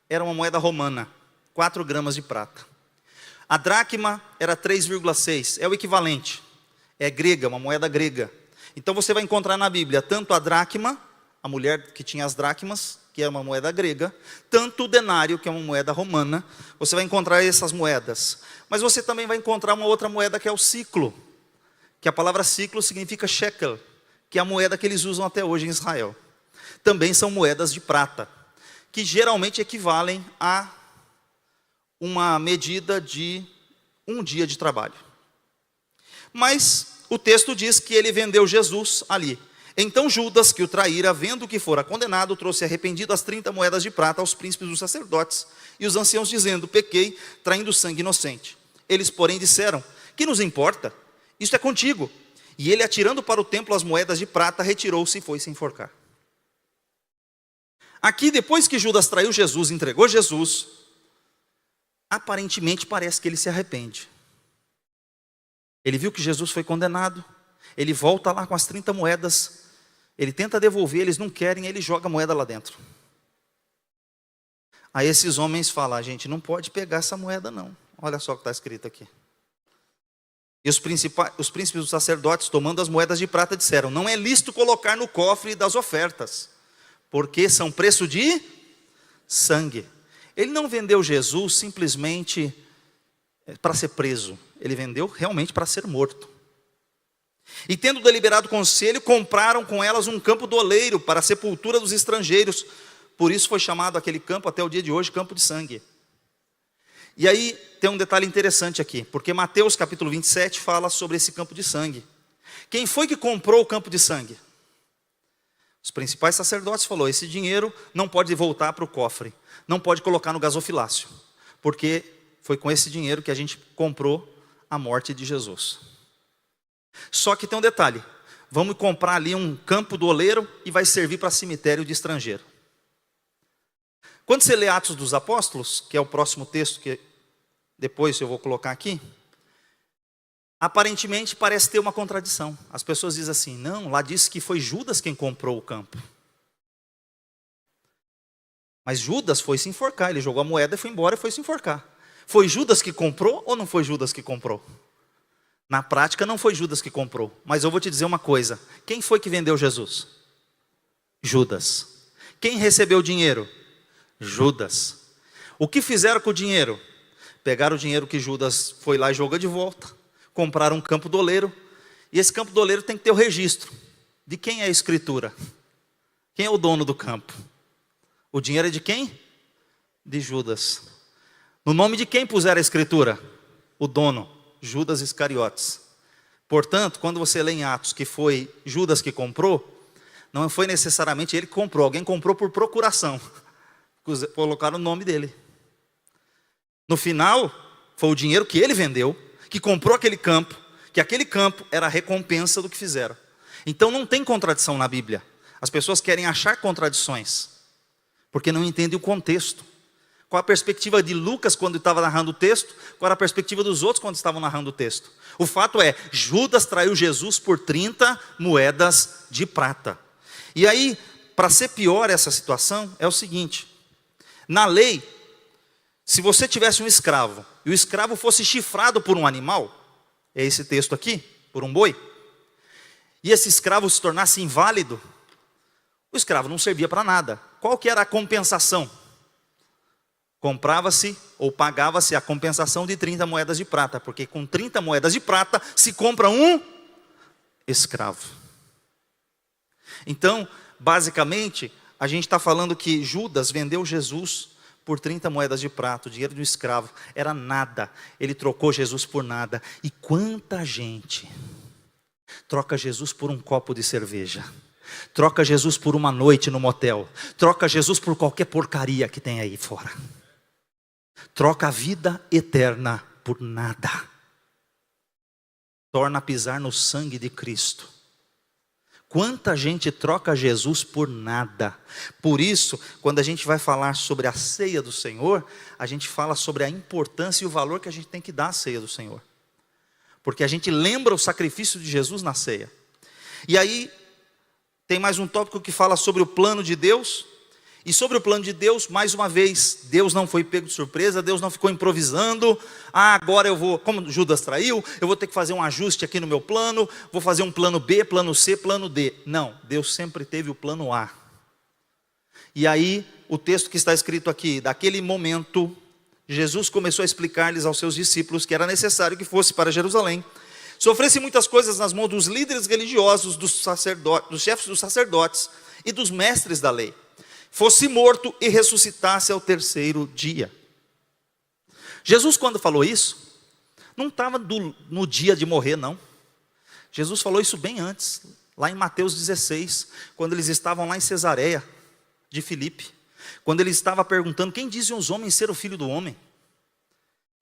era uma moeda romana, 4 gramas de prata. A dracma era 3,6, é o equivalente. É grega, uma moeda grega. Então você vai encontrar na Bíblia tanto a dracma, a mulher que tinha as dracmas, que é uma moeda grega, tanto o denário, que é uma moeda romana. Você vai encontrar essas moedas. Mas você também vai encontrar uma outra moeda que é o siclo, que a palavra siclo significa shekel, que é a moeda que eles usam até hoje em Israel. Também são moedas de prata, que geralmente equivalem a uma medida de um dia de trabalho. Mas o texto diz que ele vendeu Jesus ali. Então Judas, que o traíra, vendo que fora condenado, trouxe arrependido as 30 moedas de prata aos príncipes dos sacerdotes e os anciãos, dizendo: pequei, traindo sangue inocente. Eles, porém, disseram: que nos importa? Isto é contigo. E ele, atirando para o templo as moedas de prata, retirou-se e foi se enforcar. Aqui, depois que Judas traiu Jesus, entregou Jesus, aparentemente parece que ele se arrepende. Ele viu que Jesus foi condenado, ele volta lá com as 30 moedas, ele tenta devolver, eles não querem, ele joga a moeda lá dentro. Aí esses homens falam: a gente não pode pegar essa moeda não. Olha só o que está escrito aqui. E os príncipes dos sacerdotes, tomando as moedas de prata, disseram: não é lícito colocar no cofre das ofertas, porque são preço de sangue. Ele não vendeu Jesus simplesmente para ser preso, ele vendeu realmente para ser morto. E tendo deliberado conselho, compraram com elas um campo do oleiro para a sepultura dos estrangeiros. Por isso foi chamado aquele campo até o dia de hoje campo de sangue. E aí tem um detalhe interessante aqui, porque Mateus capítulo 27 fala sobre esse campo de sangue. Quem foi que comprou o campo de sangue? Os principais sacerdotes falaram: esse dinheiro não pode voltar para o cofre, não pode colocar no gasofilácio, porque foi com esse dinheiro que a gente comprou a morte de Jesus. Só que tem um detalhe: vamos comprar ali um campo do oleiro e vai servir para cemitério de estrangeiro. Quando você lê Atos dos Apóstolos, que é o próximo texto que depois eu vou colocar aqui, aparentemente parece ter uma contradição. As pessoas dizem assim: não, lá diz que foi Judas quem comprou o campo. Mas Judas foi se enforcar, ele jogou a moeda e foi embora e foi se enforcar. Foi Judas que comprou ou não foi Judas que comprou? Na prática não foi Judas que comprou, mas eu vou te dizer uma coisa: quem foi que vendeu Jesus? Judas. Quem recebeu o dinheiro? Judas. O que fizeram com o dinheiro? Pegaram o dinheiro que Judas foi lá e jogou de volta, compraram um campo do oleiro, e esse campo do oleiro tem que ter o registro de quem é a escritura, quem é o dono do campo. O dinheiro é de quem? De Judas. No nome de quem puseram a escritura? O dono, Judas Iscariotes. Portanto, quando você lê em Atos que foi Judas que comprou, não foi necessariamente ele que comprou, alguém comprou por procuração, colocaram o nome dele. No final, foi o dinheiro que ele vendeu, que comprou aquele campo, que aquele campo era a recompensa do que fizeram. Então não tem contradição na Bíblia. As pessoas querem achar contradições, porque não entendem o contexto. Qual a perspectiva de Lucas quando estava narrando o texto? Qual era a perspectiva dos outros quando estavam narrando o texto? O fato é, Judas traiu Jesus por 30 moedas de prata. E aí, para ser pior essa situação, é o seguinte: na lei, se você tivesse um escravo, e o escravo fosse chifrado por um animal, é esse texto aqui, por um boi, e esse escravo se tornasse inválido, o escravo não servia para nada. Qual que era a compensação? Comprava-se ou pagava-se a compensação de 30 moedas de prata, porque com 30 moedas de prata se compra um escravo. Então, basicamente, a gente está falando que Judas vendeu Jesus por 30 moedas de prata. O dinheiro do escravo era nada. Ele trocou Jesus por nada. E quanta gente troca Jesus por um copo de cerveja, troca Jesus por uma noite no motel, troca Jesus por qualquer porcaria que tem aí fora, troca a vida eterna por nada, torna a pisar no sangue de Cristo. Quanta gente troca Jesus por nada. Por isso, quando a gente vai falar sobre a ceia do Senhor, a gente fala sobre a importância e o valor que a gente tem que dar à ceia do Senhor, porque a gente lembra o sacrifício de Jesus na ceia. E aí tem mais um tópico que fala sobre o plano de Deus. E sobre o plano de Deus, mais uma vez, Deus não foi pego de surpresa, Deus não ficou improvisando. Agora eu vou, como Judas traiu, eu vou ter que fazer um ajuste aqui no meu plano, vou fazer um plano B, plano C, plano D. Não, Deus sempre teve o plano A. E aí, o texto que está escrito aqui, daquele momento, Jesus começou a explicar-lhes aos seus discípulos que era necessário que fosse para Jerusalém, sofresse muitas coisas nas mãos dos líderes religiosos, dos chefes dos sacerdotes e dos mestres da lei, fosse morto e ressuscitasse ao terceiro dia. Jesus, quando falou isso, não estava no dia de morrer, não. Jesus falou isso bem antes, lá em Mateus 16, quando eles estavam lá em Cesareia de Filipe, quando ele estava perguntando, quem dizem os homens ser o filho do homem?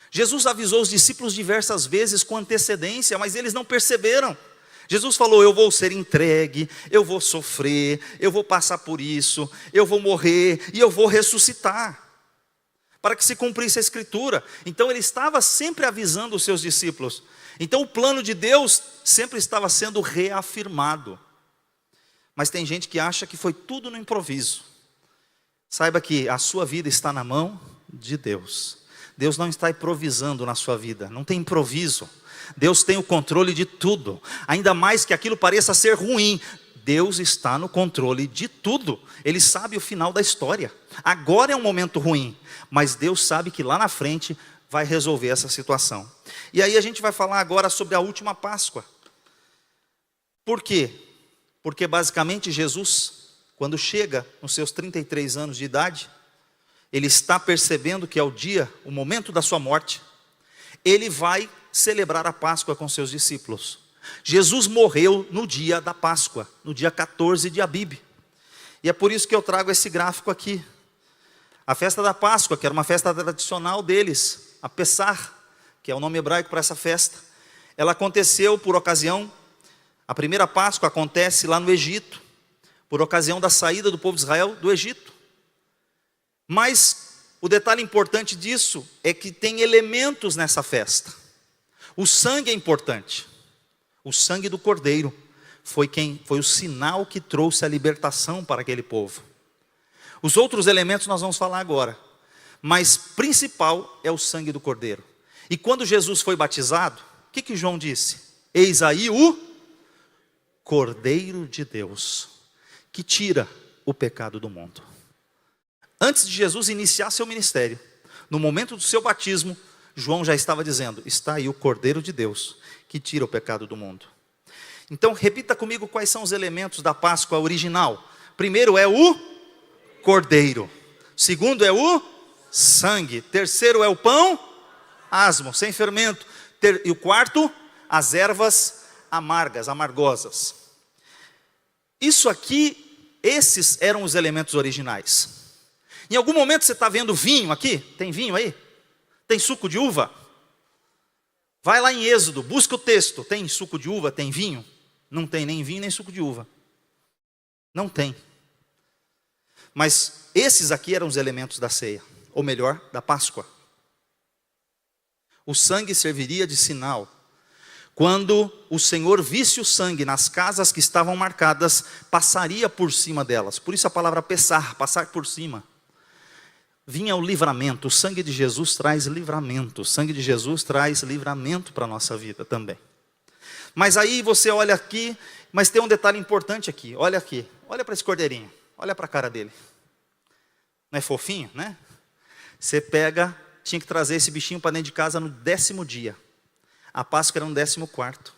Jesus avisou os discípulos diversas vezes com antecedência, mas eles não perceberam. Jesus falou, eu vou ser entregue, eu vou sofrer, eu vou passar por isso, eu vou morrer e eu vou ressuscitar, para que se cumprisse a Escritura. Então ele estava sempre avisando os seus discípulos. Então o plano de Deus sempre estava sendo reafirmado. Mas tem gente que acha que foi tudo no improviso. Saiba que a sua vida está na mão de Deus. Deus não está improvisando na sua vida, não tem improviso. Deus tem o controle de tudo, ainda mais que aquilo pareça ser ruim. Deus está no controle de tudo. Ele sabe o final da história. Agora é um momento ruim, mas Deus sabe que lá na frente vai resolver essa situação. E aí a gente vai falar agora sobre a última Páscoa. Por quê? Porque basicamente Jesus, quando chega nos seus 33 anos de idade, ele está percebendo que é o dia, o momento da sua morte. Ele vai celebrar a Páscoa com seus discípulos. Jesus morreu no dia da Páscoa, no dia 14 de Abib. E é por isso que eu trago esse gráfico aqui. A festa da Páscoa, que era uma festa tradicional deles, a Pessah, que é o nome hebraico para essa festa, ela aconteceu por ocasião, a primeira Páscoa acontece lá no Egito, por ocasião da saída do povo de Israel do Egito. Mas o detalhe importante disso é que tem elementos nessa festa. O sangue é importante. O sangue do Cordeiro foi o sinal que trouxe a libertação para aquele povo. Os outros elementos nós vamos falar agora, mas principal é o sangue do Cordeiro. E quando Jesus foi batizado, o que João disse? Eis aí o Cordeiro de Deus, que tira o pecado do mundo. Antes de Jesus iniciar seu ministério, no momento do seu batismo, João já estava dizendo, está aí o Cordeiro de Deus, que tira o pecado do mundo. Então repita comigo quais são os elementos da Páscoa original. Primeiro é o Cordeiro. Segundo é o sangue. Terceiro é o pão asmo, sem fermento. E o quarto, as ervas amargas, amargosas. Isso aqui, esses eram os elementos originais. Em algum momento você está vendo vinho aqui? Tem vinho aí? Tem suco de uva? Vai lá em Êxodo, busca o texto. Tem suco de uva? Tem vinho? Não tem nem vinho nem suco de uva. Não tem. Mas esses aqui eram os elementos da ceia, ou melhor, da Páscoa. O sangue serviria de sinal. Quando o Senhor visse o sangue nas casas que estavam marcadas, passaria por cima delas. Por isso a palavra passar por cima. Vinha o livramento. O sangue de Jesus traz livramento. O sangue de Jesus traz livramento para a nossa vida também. Mas aí você olha aqui, mas tem um detalhe importante aqui, olha para esse cordeirinho, olha para a cara dele. Não é fofinho, né? Você pega, tinha que trazer esse bichinho para dentro de casa no 10º dia. A Páscoa era no 14º.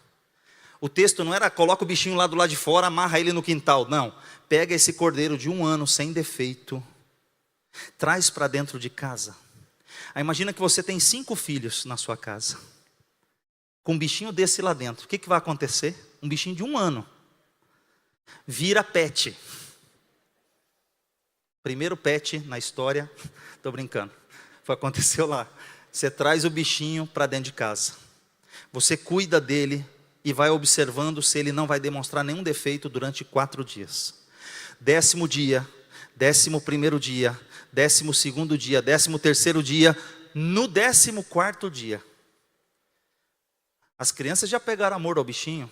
O texto não era, coloca o bichinho lá do lado de fora, amarra ele no quintal. Não, pega esse cordeiro de 1 ano, sem defeito, traz para dentro de casa. Aí imagina que você tem 5 filhos na sua casa, com um bichinho desse lá dentro. O que vai acontecer? Um bichinho de 1 ano, vira pet. Primeiro pet na história, estou brincando, aconteceu lá. Você traz o bichinho para dentro de casa, você cuida dele e vai observando se ele não vai demonstrar nenhum defeito durante 4 dias. 10º dia, 11º dia, 12º dia, 13º dia, no 14º dia. As crianças já pegaram amor ao bichinho.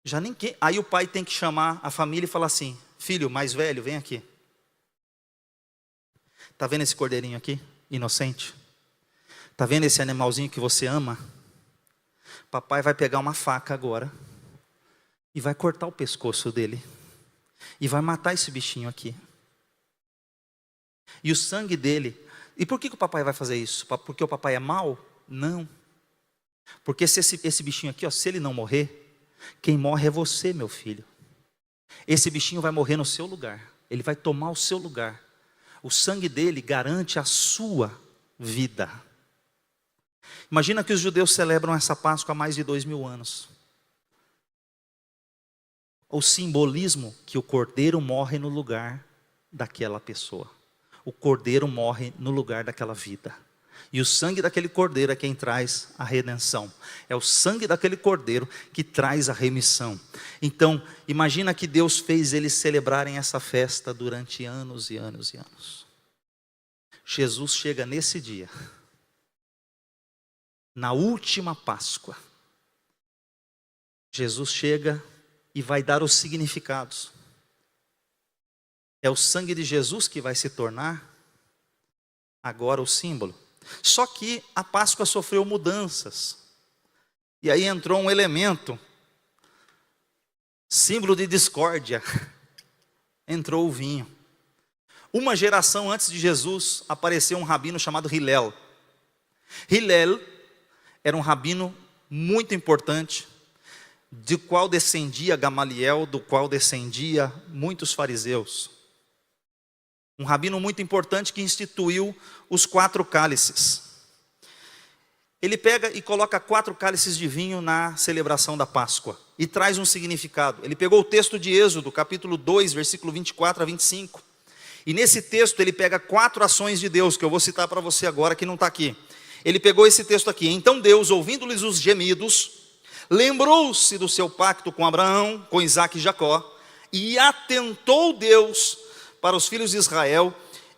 Já ninguém. Aí o pai tem que chamar a família e falar assim: filho mais velho, vem aqui. Está vendo esse cordeirinho aqui, inocente? Está vendo esse animalzinho que você ama? Papai vai pegar uma faca agora e vai cortar o pescoço dele e vai matar esse bichinho aqui. E o sangue dele. E por que o papai vai fazer isso? Porque o papai é mau? Não. Porque se esse bichinho aqui, ó, se ele não morrer, quem morre é você, meu filho. Esse bichinho vai morrer no seu lugar. Ele vai tomar o seu lugar. O sangue dele garante a sua vida. Imagina que os judeus celebram essa Páscoa há mais de 2000 anos. O simbolismo que o cordeiro morre no lugar daquela pessoa. O cordeiro morre no lugar daquela vida. E o sangue daquele cordeiro é quem traz a redenção. É o sangue daquele cordeiro que traz a remissão. Então, imagina que Deus fez eles celebrarem essa festa durante anos e anos e anos. Jesus chega nesse dia, na última Páscoa. Jesus chega e vai dar os significados. É o sangue de Jesus que vai se tornar agora o símbolo. Só que a Páscoa sofreu mudanças. E aí entrou um elemento, símbolo de discórdia. Entrou o vinho. Uma geração antes de Jesus, apareceu um rabino chamado Hillel. Hillel era um rabino muito importante, do qual descendia Gamaliel, do qual descendia muitos fariseus. Um rabino muito importante que instituiu os 4 cálices. Ele pega e coloca 4 cálices de vinho na celebração da Páscoa. E traz um significado. Ele pegou o texto de Êxodo, capítulo 2, versículo 24 a 25. E nesse texto ele pega 4 ações de Deus, que eu vou citar para você agora, que não está aqui. Ele pegou esse texto aqui. Então Deus, ouvindo-lhes os gemidos, lembrou-se do seu pacto com Abraão, com Isaque e Jacó, e atentou Deus para os filhos de Israel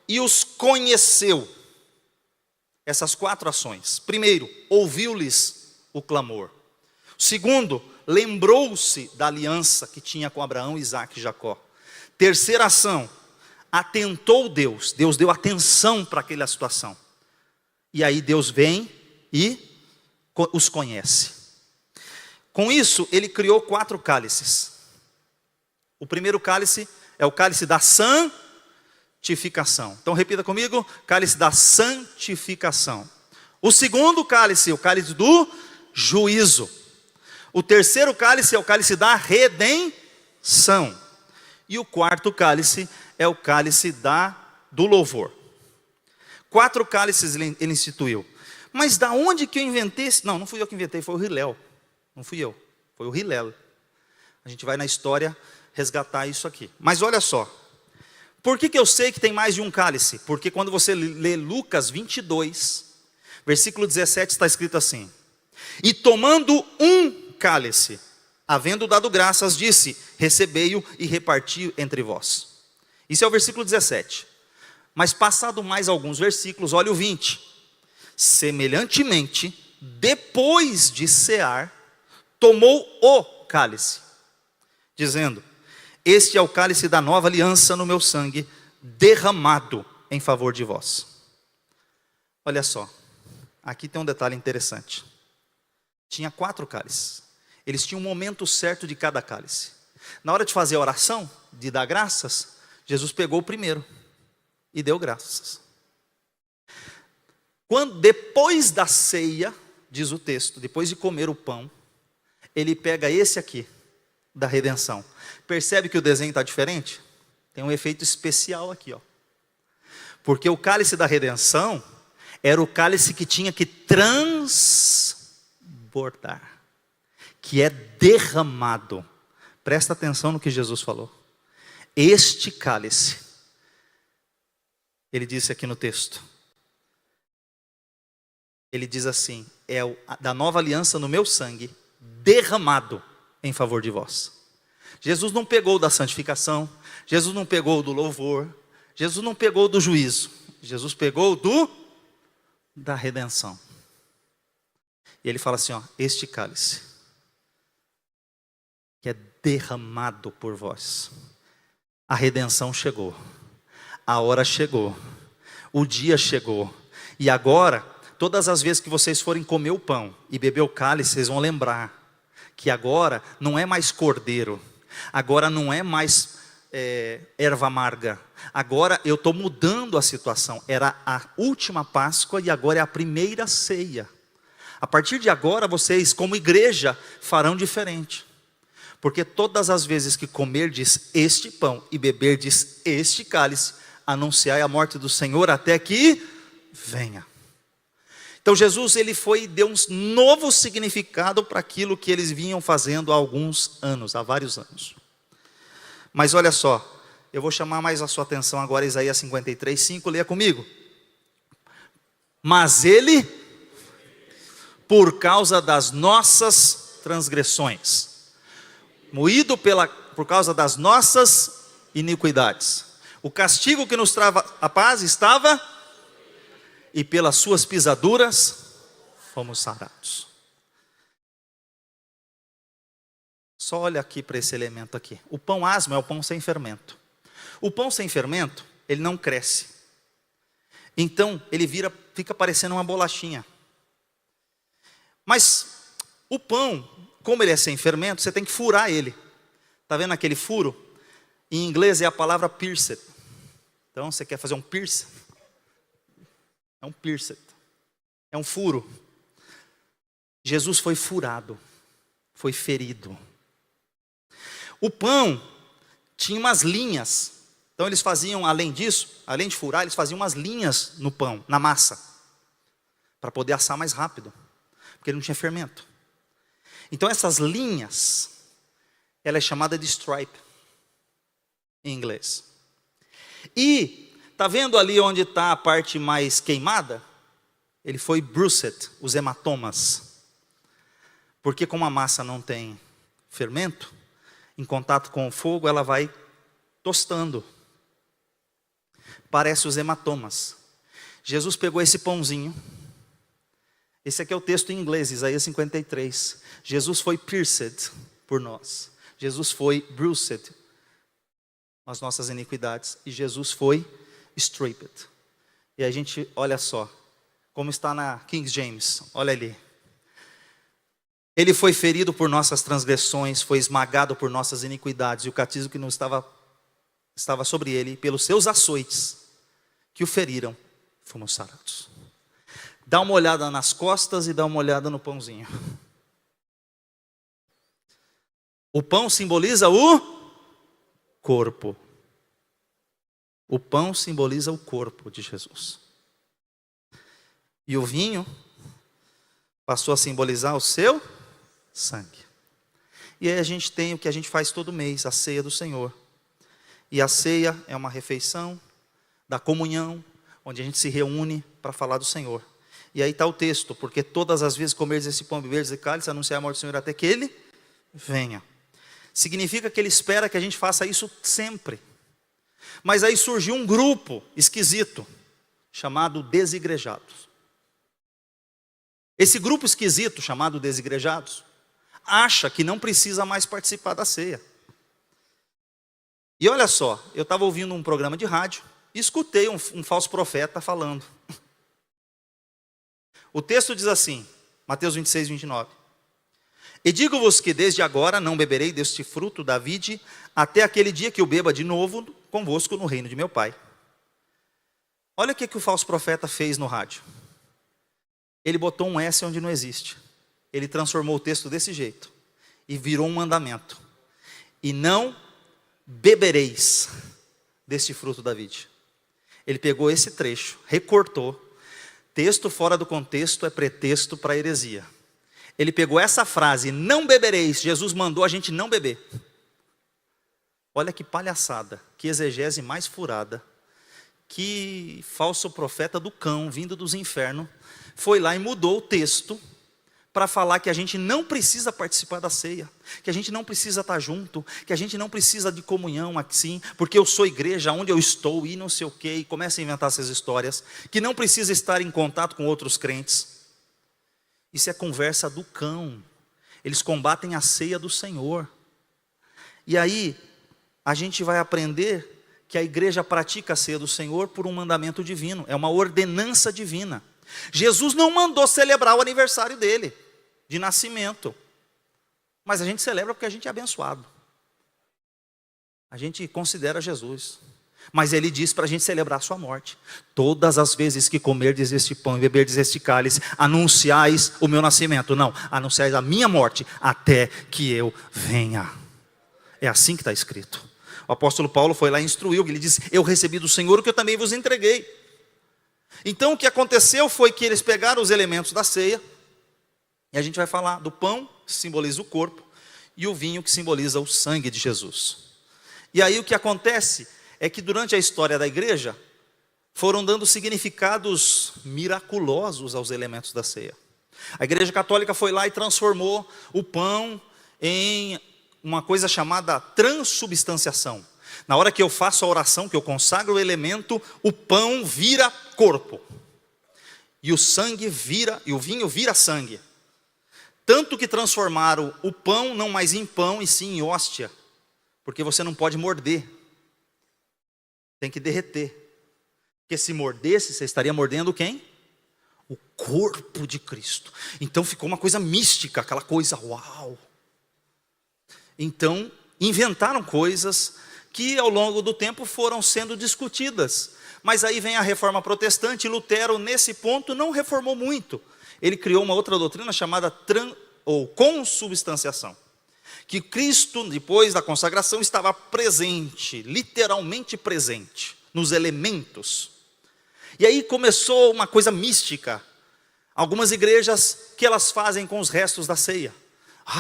e os conheceu. Essas 4 ações. Primeiro, ouviu-lhes o clamor. Segundo, lembrou-se da aliança que tinha com Abraão, Isaque e Jacó. Terceira ação, atentou Deus. Deus deu atenção para aquela situação. E aí Deus vem e os conhece. Com isso, ele criou 4 cálices. O primeiro cálice é o cálice da santificação. Então repita comigo, cálice da santificação. O segundo cálice, o cálice do juízo. O terceiro cálice é o cálice da redenção. E o quarto cálice é o cálice do louvor. 4 cálices ele instituiu. Mas da onde que eu inventei? Não fui eu que inventei, foi o Hillel. Não fui eu, foi o Hillel. A gente vai na história resgatar isso aqui. Mas olha só, por que eu sei que tem mais de um cálice? Porque quando você lê Lucas 22, versículo 17, está escrito assim: e tomando um cálice, havendo dado graças, disse, recebei-o e reparti entre vós. Isso é o versículo 17. Mas passado mais alguns versículos, olha o 20. Semelhantemente, depois de cear, tomou o cálice, dizendo, este é o cálice da nova aliança no meu sangue, derramado em favor de vós. Olha só, aqui tem um detalhe interessante. Tinha 4 cálices. Eles tinham um momento certo de cada cálice. Na hora de fazer a oração, de dar graças, Jesus pegou o primeiro e deu graças. Depois da ceia, diz o texto, depois de comer o pão, ele pega esse aqui, da redenção. Percebe que o desenho está diferente? Tem um efeito especial aqui, ó. Porque o cálice da redenção era o cálice que tinha que transbordar, que é derramado. Presta atenção no que Jesus falou. Este cálice, ele disse aqui no texto, ele diz assim, é da nova aliança no meu sangue, derramado em favor de vós. Jesus não pegou da santificação, Jesus não pegou do louvor, Jesus não pegou do juízo, Jesus pegou da redenção. E ele fala assim, ó, este cálice, que é derramado por vós. A redenção chegou, a hora chegou, o dia chegou, e agora, todas as vezes que vocês forem comer o pão e beber o cálice, vocês vão lembrar que agora não é mais cordeiro, agora não é mais erva amarga, agora eu estou mudando a situação. Era a última Páscoa e agora é a primeira ceia. A partir de agora vocês, como igreja, farão diferente. Porque todas as vezes que comerdes este pão e beberdes este cálice, anunciai a morte do Senhor até que venha. Então Jesus, ele foi e deu um novo significado para aquilo que eles vinham fazendo há alguns anos, há vários anos. Mas olha só, eu vou chamar mais a sua atenção agora, Isaías 53:5, leia comigo. Mas ele, por causa das nossas transgressões, moído por causa das nossas iniquidades. O castigo que nos trava a paz estava, e pelas suas pisaduras fomos sarados. Só olha aqui para esse elemento aqui. O pão asmo é o pão sem fermento. O pão sem fermento, ele não cresce. Então, ele fica parecendo uma bolachinha. Mas o pão, como ele é sem fermento, você tem que furar ele. Está vendo aquele furo? Em inglês é a palavra pierced. Então, você quer fazer um piercing? É um pierced. É um furo. Jesus foi furado. Foi ferido. O pão tinha umas linhas. Então eles faziam, além disso, além de furar, eles faziam umas linhas no pão, na massa, para poder assar mais rápido, porque ele não tinha fermento. Então essas linhas, ela é chamada de stripe, em inglês. E, está vendo ali onde está a parte mais queimada? Ele foi bruised, os hematomas. Porque como a massa não tem fermento, em contato com o fogo, ela vai tostando. Parece os hematomas. Jesus pegou esse pãozinho. Esse aqui é o texto em inglês, Isaías 53. Jesus foi pierced por nós. Jesus foi bruised as nossas iniquidades. E Jesus foi stripped. E a gente, olha só, como está na King James, olha ali. Ele foi ferido por nossas transgressões, foi esmagado por nossas iniquidades, e o castigo que não estava sobre ele, pelos seus açoites que o feriram, fomos sarados. Dá uma olhada nas costas e dá uma olhada no pãozinho. O pão simboliza o corpo. O pão simboliza o corpo de Jesus. E o vinho passou a simbolizar o seu sangue. E aí a gente tem o que a gente faz todo mês, a ceia do Senhor. E a ceia é uma refeição da comunhão, onde a gente se reúne para falar do Senhor. E aí está o texto, porque todas as vezes comerdes esse pão, beberdes esse cálice, anunciar a morte do Senhor até que Ele venha. Significa que Ele espera que a gente faça isso sempre. Mas aí surgiu um grupo esquisito, chamado desigrejados. Esse grupo esquisito, chamado desigrejados, acha que não precisa mais participar da ceia. E olha só, eu estava ouvindo um programa de rádio e escutei um falso profeta falando. O texto diz assim, Mateus 26, 29. E digo-vos que desde agora não beberei deste fruto da vide, até aquele dia que eu beba de novo convosco no reino de meu Pai. Olha o que o falso profeta fez no rádio. Ele botou um S onde não existe. Ele transformou o texto desse jeito. E virou um mandamento. E não bebereis deste fruto da vide. Ele pegou esse trecho, recortou. Texto fora do contexto é pretexto para heresia. Ele pegou essa frase, não bebereis, Jesus mandou a gente não beber. Olha que palhaçada, que exegese mais furada. Que falso profeta do cão, vindo dos infernos, foi lá e mudou o texto para falar que a gente não precisa participar da ceia, que a gente não precisa estar junto, que a gente não precisa de comunhão assim, porque eu sou igreja, onde eu estou, e não sei o quê, e começa a inventar essas histórias, que não precisa estar em contato com outros crentes. Isso é conversa do cão. Eles combatem a ceia do Senhor. E aí, a gente vai aprender que a igreja pratica a ceia do Senhor por um mandamento divino, é uma ordenança divina. Jesus não mandou celebrar o aniversário dele, de nascimento, mas a gente celebra porque a gente é abençoado. A gente considera Jesus, mas ele diz para a gente celebrar a sua morte. Todas as vezes que comerdes este pão e beberdes este cálice, anunciais o meu nascimento. Não, anunciais a minha morte, até que eu venha. É assim que está escrito. O apóstolo Paulo foi lá e instruiu, ele disse, eu recebi do Senhor o que eu também vos entreguei. Então o que aconteceu foi que eles pegaram os elementos da ceia, e a gente vai falar do pão, que simboliza o corpo, e o vinho, que simboliza o sangue de Jesus. E aí o que acontece é que durante a história da igreja, foram dando significados miraculosos aos elementos da ceia. A igreja católica foi lá e transformou o pão em uma coisa chamada transubstanciação. Na hora que eu faço a oração, que eu consagro o elemento, o pão vira corpo. E o sangue vira, e o vinho vira sangue. Tanto que transformaram o pão não mais em pão, e sim em hóstia. Porque você não pode morder. Tem que derreter. Porque se mordesse, você estaria mordendo quem? O corpo de Cristo. Então ficou uma coisa mística, aquela coisa, uau. Então, inventaram coisas que ao longo do tempo foram sendo discutidas. Mas aí vem a reforma protestante, e Lutero nesse ponto não reformou muito. Ele criou uma outra doutrina chamada consubstanciação. Que Cristo, depois da consagração, estava presente, literalmente presente, nos elementos. E aí começou uma coisa mística. Algumas igrejas que elas fazem com os restos da ceia.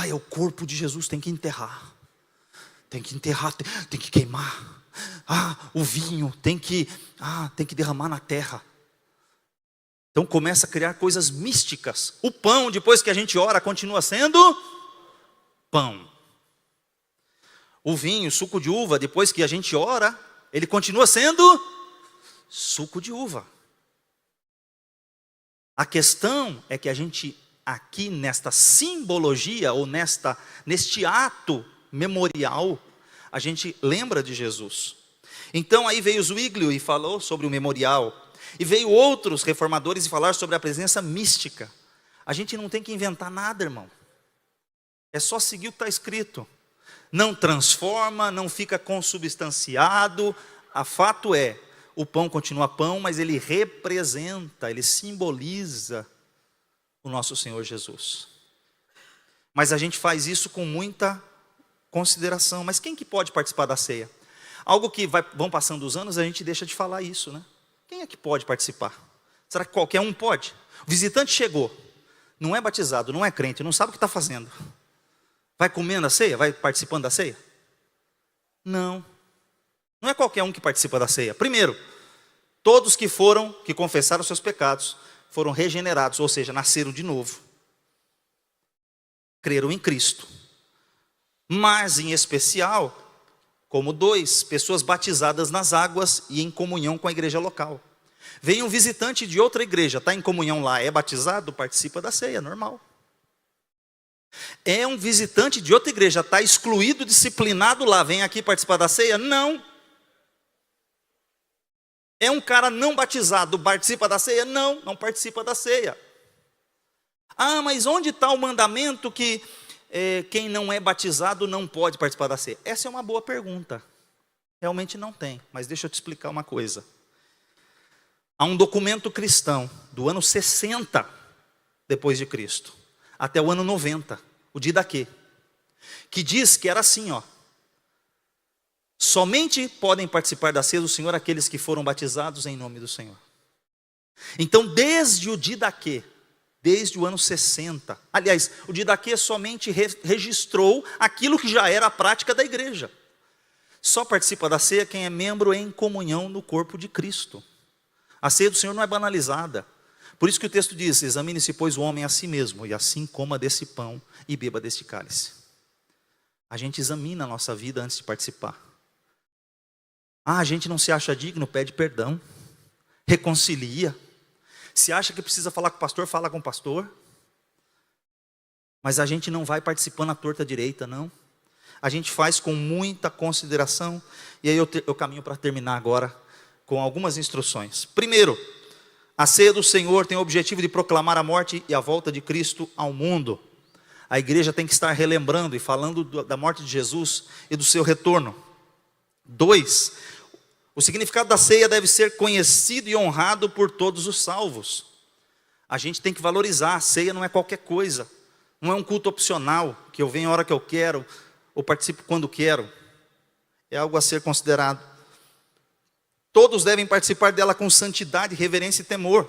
É o corpo de Jesus, tem que enterrar. Tem que enterrar, tem que queimar. O vinho tem que derramar na terra. Então começa a criar coisas místicas. O pão, depois que a gente ora, continua sendo pão. O vinho, suco de uva, depois que a gente ora, ele continua sendo suco de uva. A questão é que a gente, aqui nesta simbologia, ou neste ato memorial, a gente lembra de Jesus. Então aí veio Zwinglio e falou sobre o memorial. E veio outros reformadores e falaram sobre a presença mística. A gente não tem que inventar nada, irmão. É só seguir o que está escrito. Não transforma, não fica consubstanciado. A fato é, o pão continua pão, mas ele representa, ele simboliza o nosso Senhor Jesus. Mas a gente faz isso com muita consideração. Mas quem que pode participar da ceia? Algo que vão passando os anos, a gente deixa de falar isso, né? Quem é que pode participar? Será que qualquer um pode? O visitante chegou, não é batizado, não é crente, não sabe o que está fazendo. Vai comendo a ceia? Vai participando da ceia? Não. Não é qualquer um que participa da ceia. Primeiro, todos que confessaram seus pecados, foram regenerados, ou seja, nasceram de novo. Creram em Cristo. Mas, em especial, como pessoas batizadas nas águas e em comunhão com a igreja local. Vem um visitante de outra igreja, está em comunhão lá, é batizado, participa da ceia, normal. É um visitante de outra igreja, está excluído, disciplinado lá, vem aqui participar da ceia? Não. É um cara não batizado, participa da ceia? Não, não participa da ceia. Mas onde está o mandamento que quem não é batizado não pode participar da ceia? Essa é uma boa pergunta. Realmente não tem, mas deixa eu te explicar uma coisa. Há um documento cristão do ano 60 depois de Cristo, até o ano 90, o Didaquê, que diz que era assim, ó. Somente podem participar da ceia do Senhor aqueles que foram batizados em nome do Senhor. Então, desde o Didaquê, desde o ano 60, aliás, o Didaquê somente registrou aquilo que já era a prática da igreja. Só participa da ceia quem é membro em comunhão no corpo de Cristo. A ceia do Senhor não é banalizada. Por isso que o texto diz: examine-se, pois, o homem a si mesmo, e assim coma desse pão e beba deste cálice. A gente examina a nossa vida antes de participar. A gente não se acha digno, pede perdão, reconcilia. Se acha que precisa falar com o pastor, fala com o pastor. Mas a gente não vai participando à torta direita, não. A gente faz com muita consideração. E aí eu caminho para terminar agora com algumas instruções. Primeiro, a ceia do Senhor tem o objetivo de proclamar a morte e a volta de Cristo ao mundo. A igreja tem que estar relembrando e falando da morte de Jesus e do seu retorno. 2, o significado da ceia deve ser conhecido e honrado por todos os salvos. A gente tem que valorizar. A ceia não é qualquer coisa. Não é um culto opcional, que eu venho a hora que eu quero, ou participo quando quero. É algo a ser considerado. Todos devem participar dela com santidade, reverência e temor.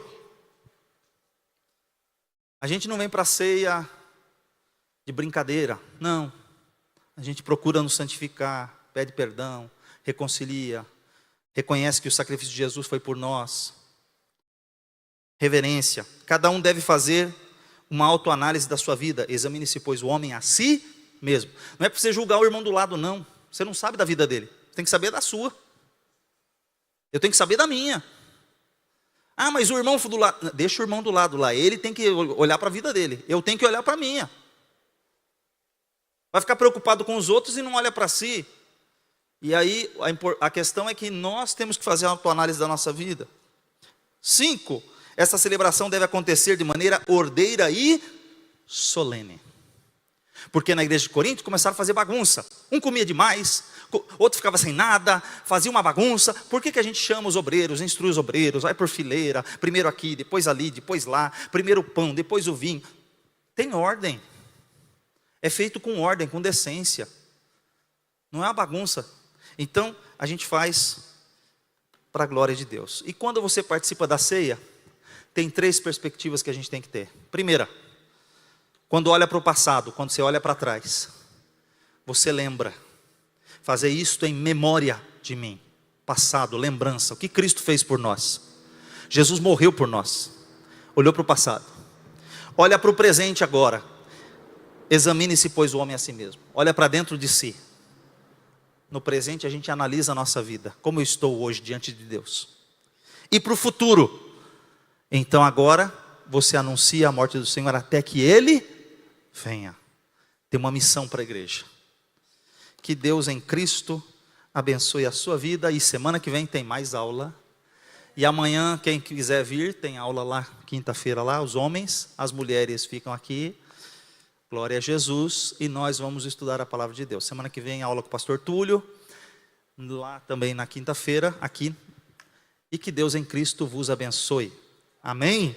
A gente não vem para a ceia de brincadeira, não. A gente procura nos santificar, pede perdão, reconcilia, reconhece que o sacrifício de Jesus foi por nós. Reverência. Cada um deve fazer uma autoanálise da sua vida. Examine-se, pois, o homem a si mesmo. Não é para você julgar o irmão do lado, não. Você não sabe da vida dele. Você tem que saber da sua. Eu tenho que saber da minha. Ah, mas o irmão do lado... Deixa o irmão do lado lá. Ele tem que olhar para a vida dele. Eu tenho que olhar para a minha. Vai ficar preocupado com os outros e não olha para si. E aí a questão é que nós temos que fazer a autoanálise da nossa vida. 5, essa celebração deve acontecer de maneira ordeira e solene. Porque na igreja de Corinto começaram a fazer bagunça. Um comia demais, outro ficava sem nada, fazia uma bagunça. Por que a gente chama os obreiros, instrui os obreiros, vai por fileira, primeiro aqui, depois ali, depois lá, primeiro o pão, depois o vinho. Tem ordem. É feito com ordem, com decência. Não é uma bagunça. Então, a gente faz para a glória de Deus. E quando você participa da ceia, tem 3 perspectivas que a gente tem que ter. Primeira, quando olha para o passado, quando você olha para trás, você lembra. Fazer isto em memória de mim. Passado, lembrança. O que Cristo fez por nós. Jesus morreu por nós. Olhou para o passado. Olha para o presente agora. Examine-se, pois, o homem a si mesmo. Olha para dentro de si. No presente a gente analisa a nossa vida. Como eu estou hoje diante de Deus. E para o futuro. Então agora você anuncia a morte do Senhor até que Ele venha. Tem uma missão para a igreja. Que Deus em Cristo abençoe a sua vida. E semana que vem tem mais aula. E amanhã quem quiser vir, tem aula lá, quinta-feira lá, os homens. As mulheres ficam aqui. Glória a Jesus, e nós vamos estudar a palavra de Deus. Semana que vem, aula com o pastor Túlio, lá também na quinta-feira, aqui. E que Deus em Cristo vos abençoe. Amém?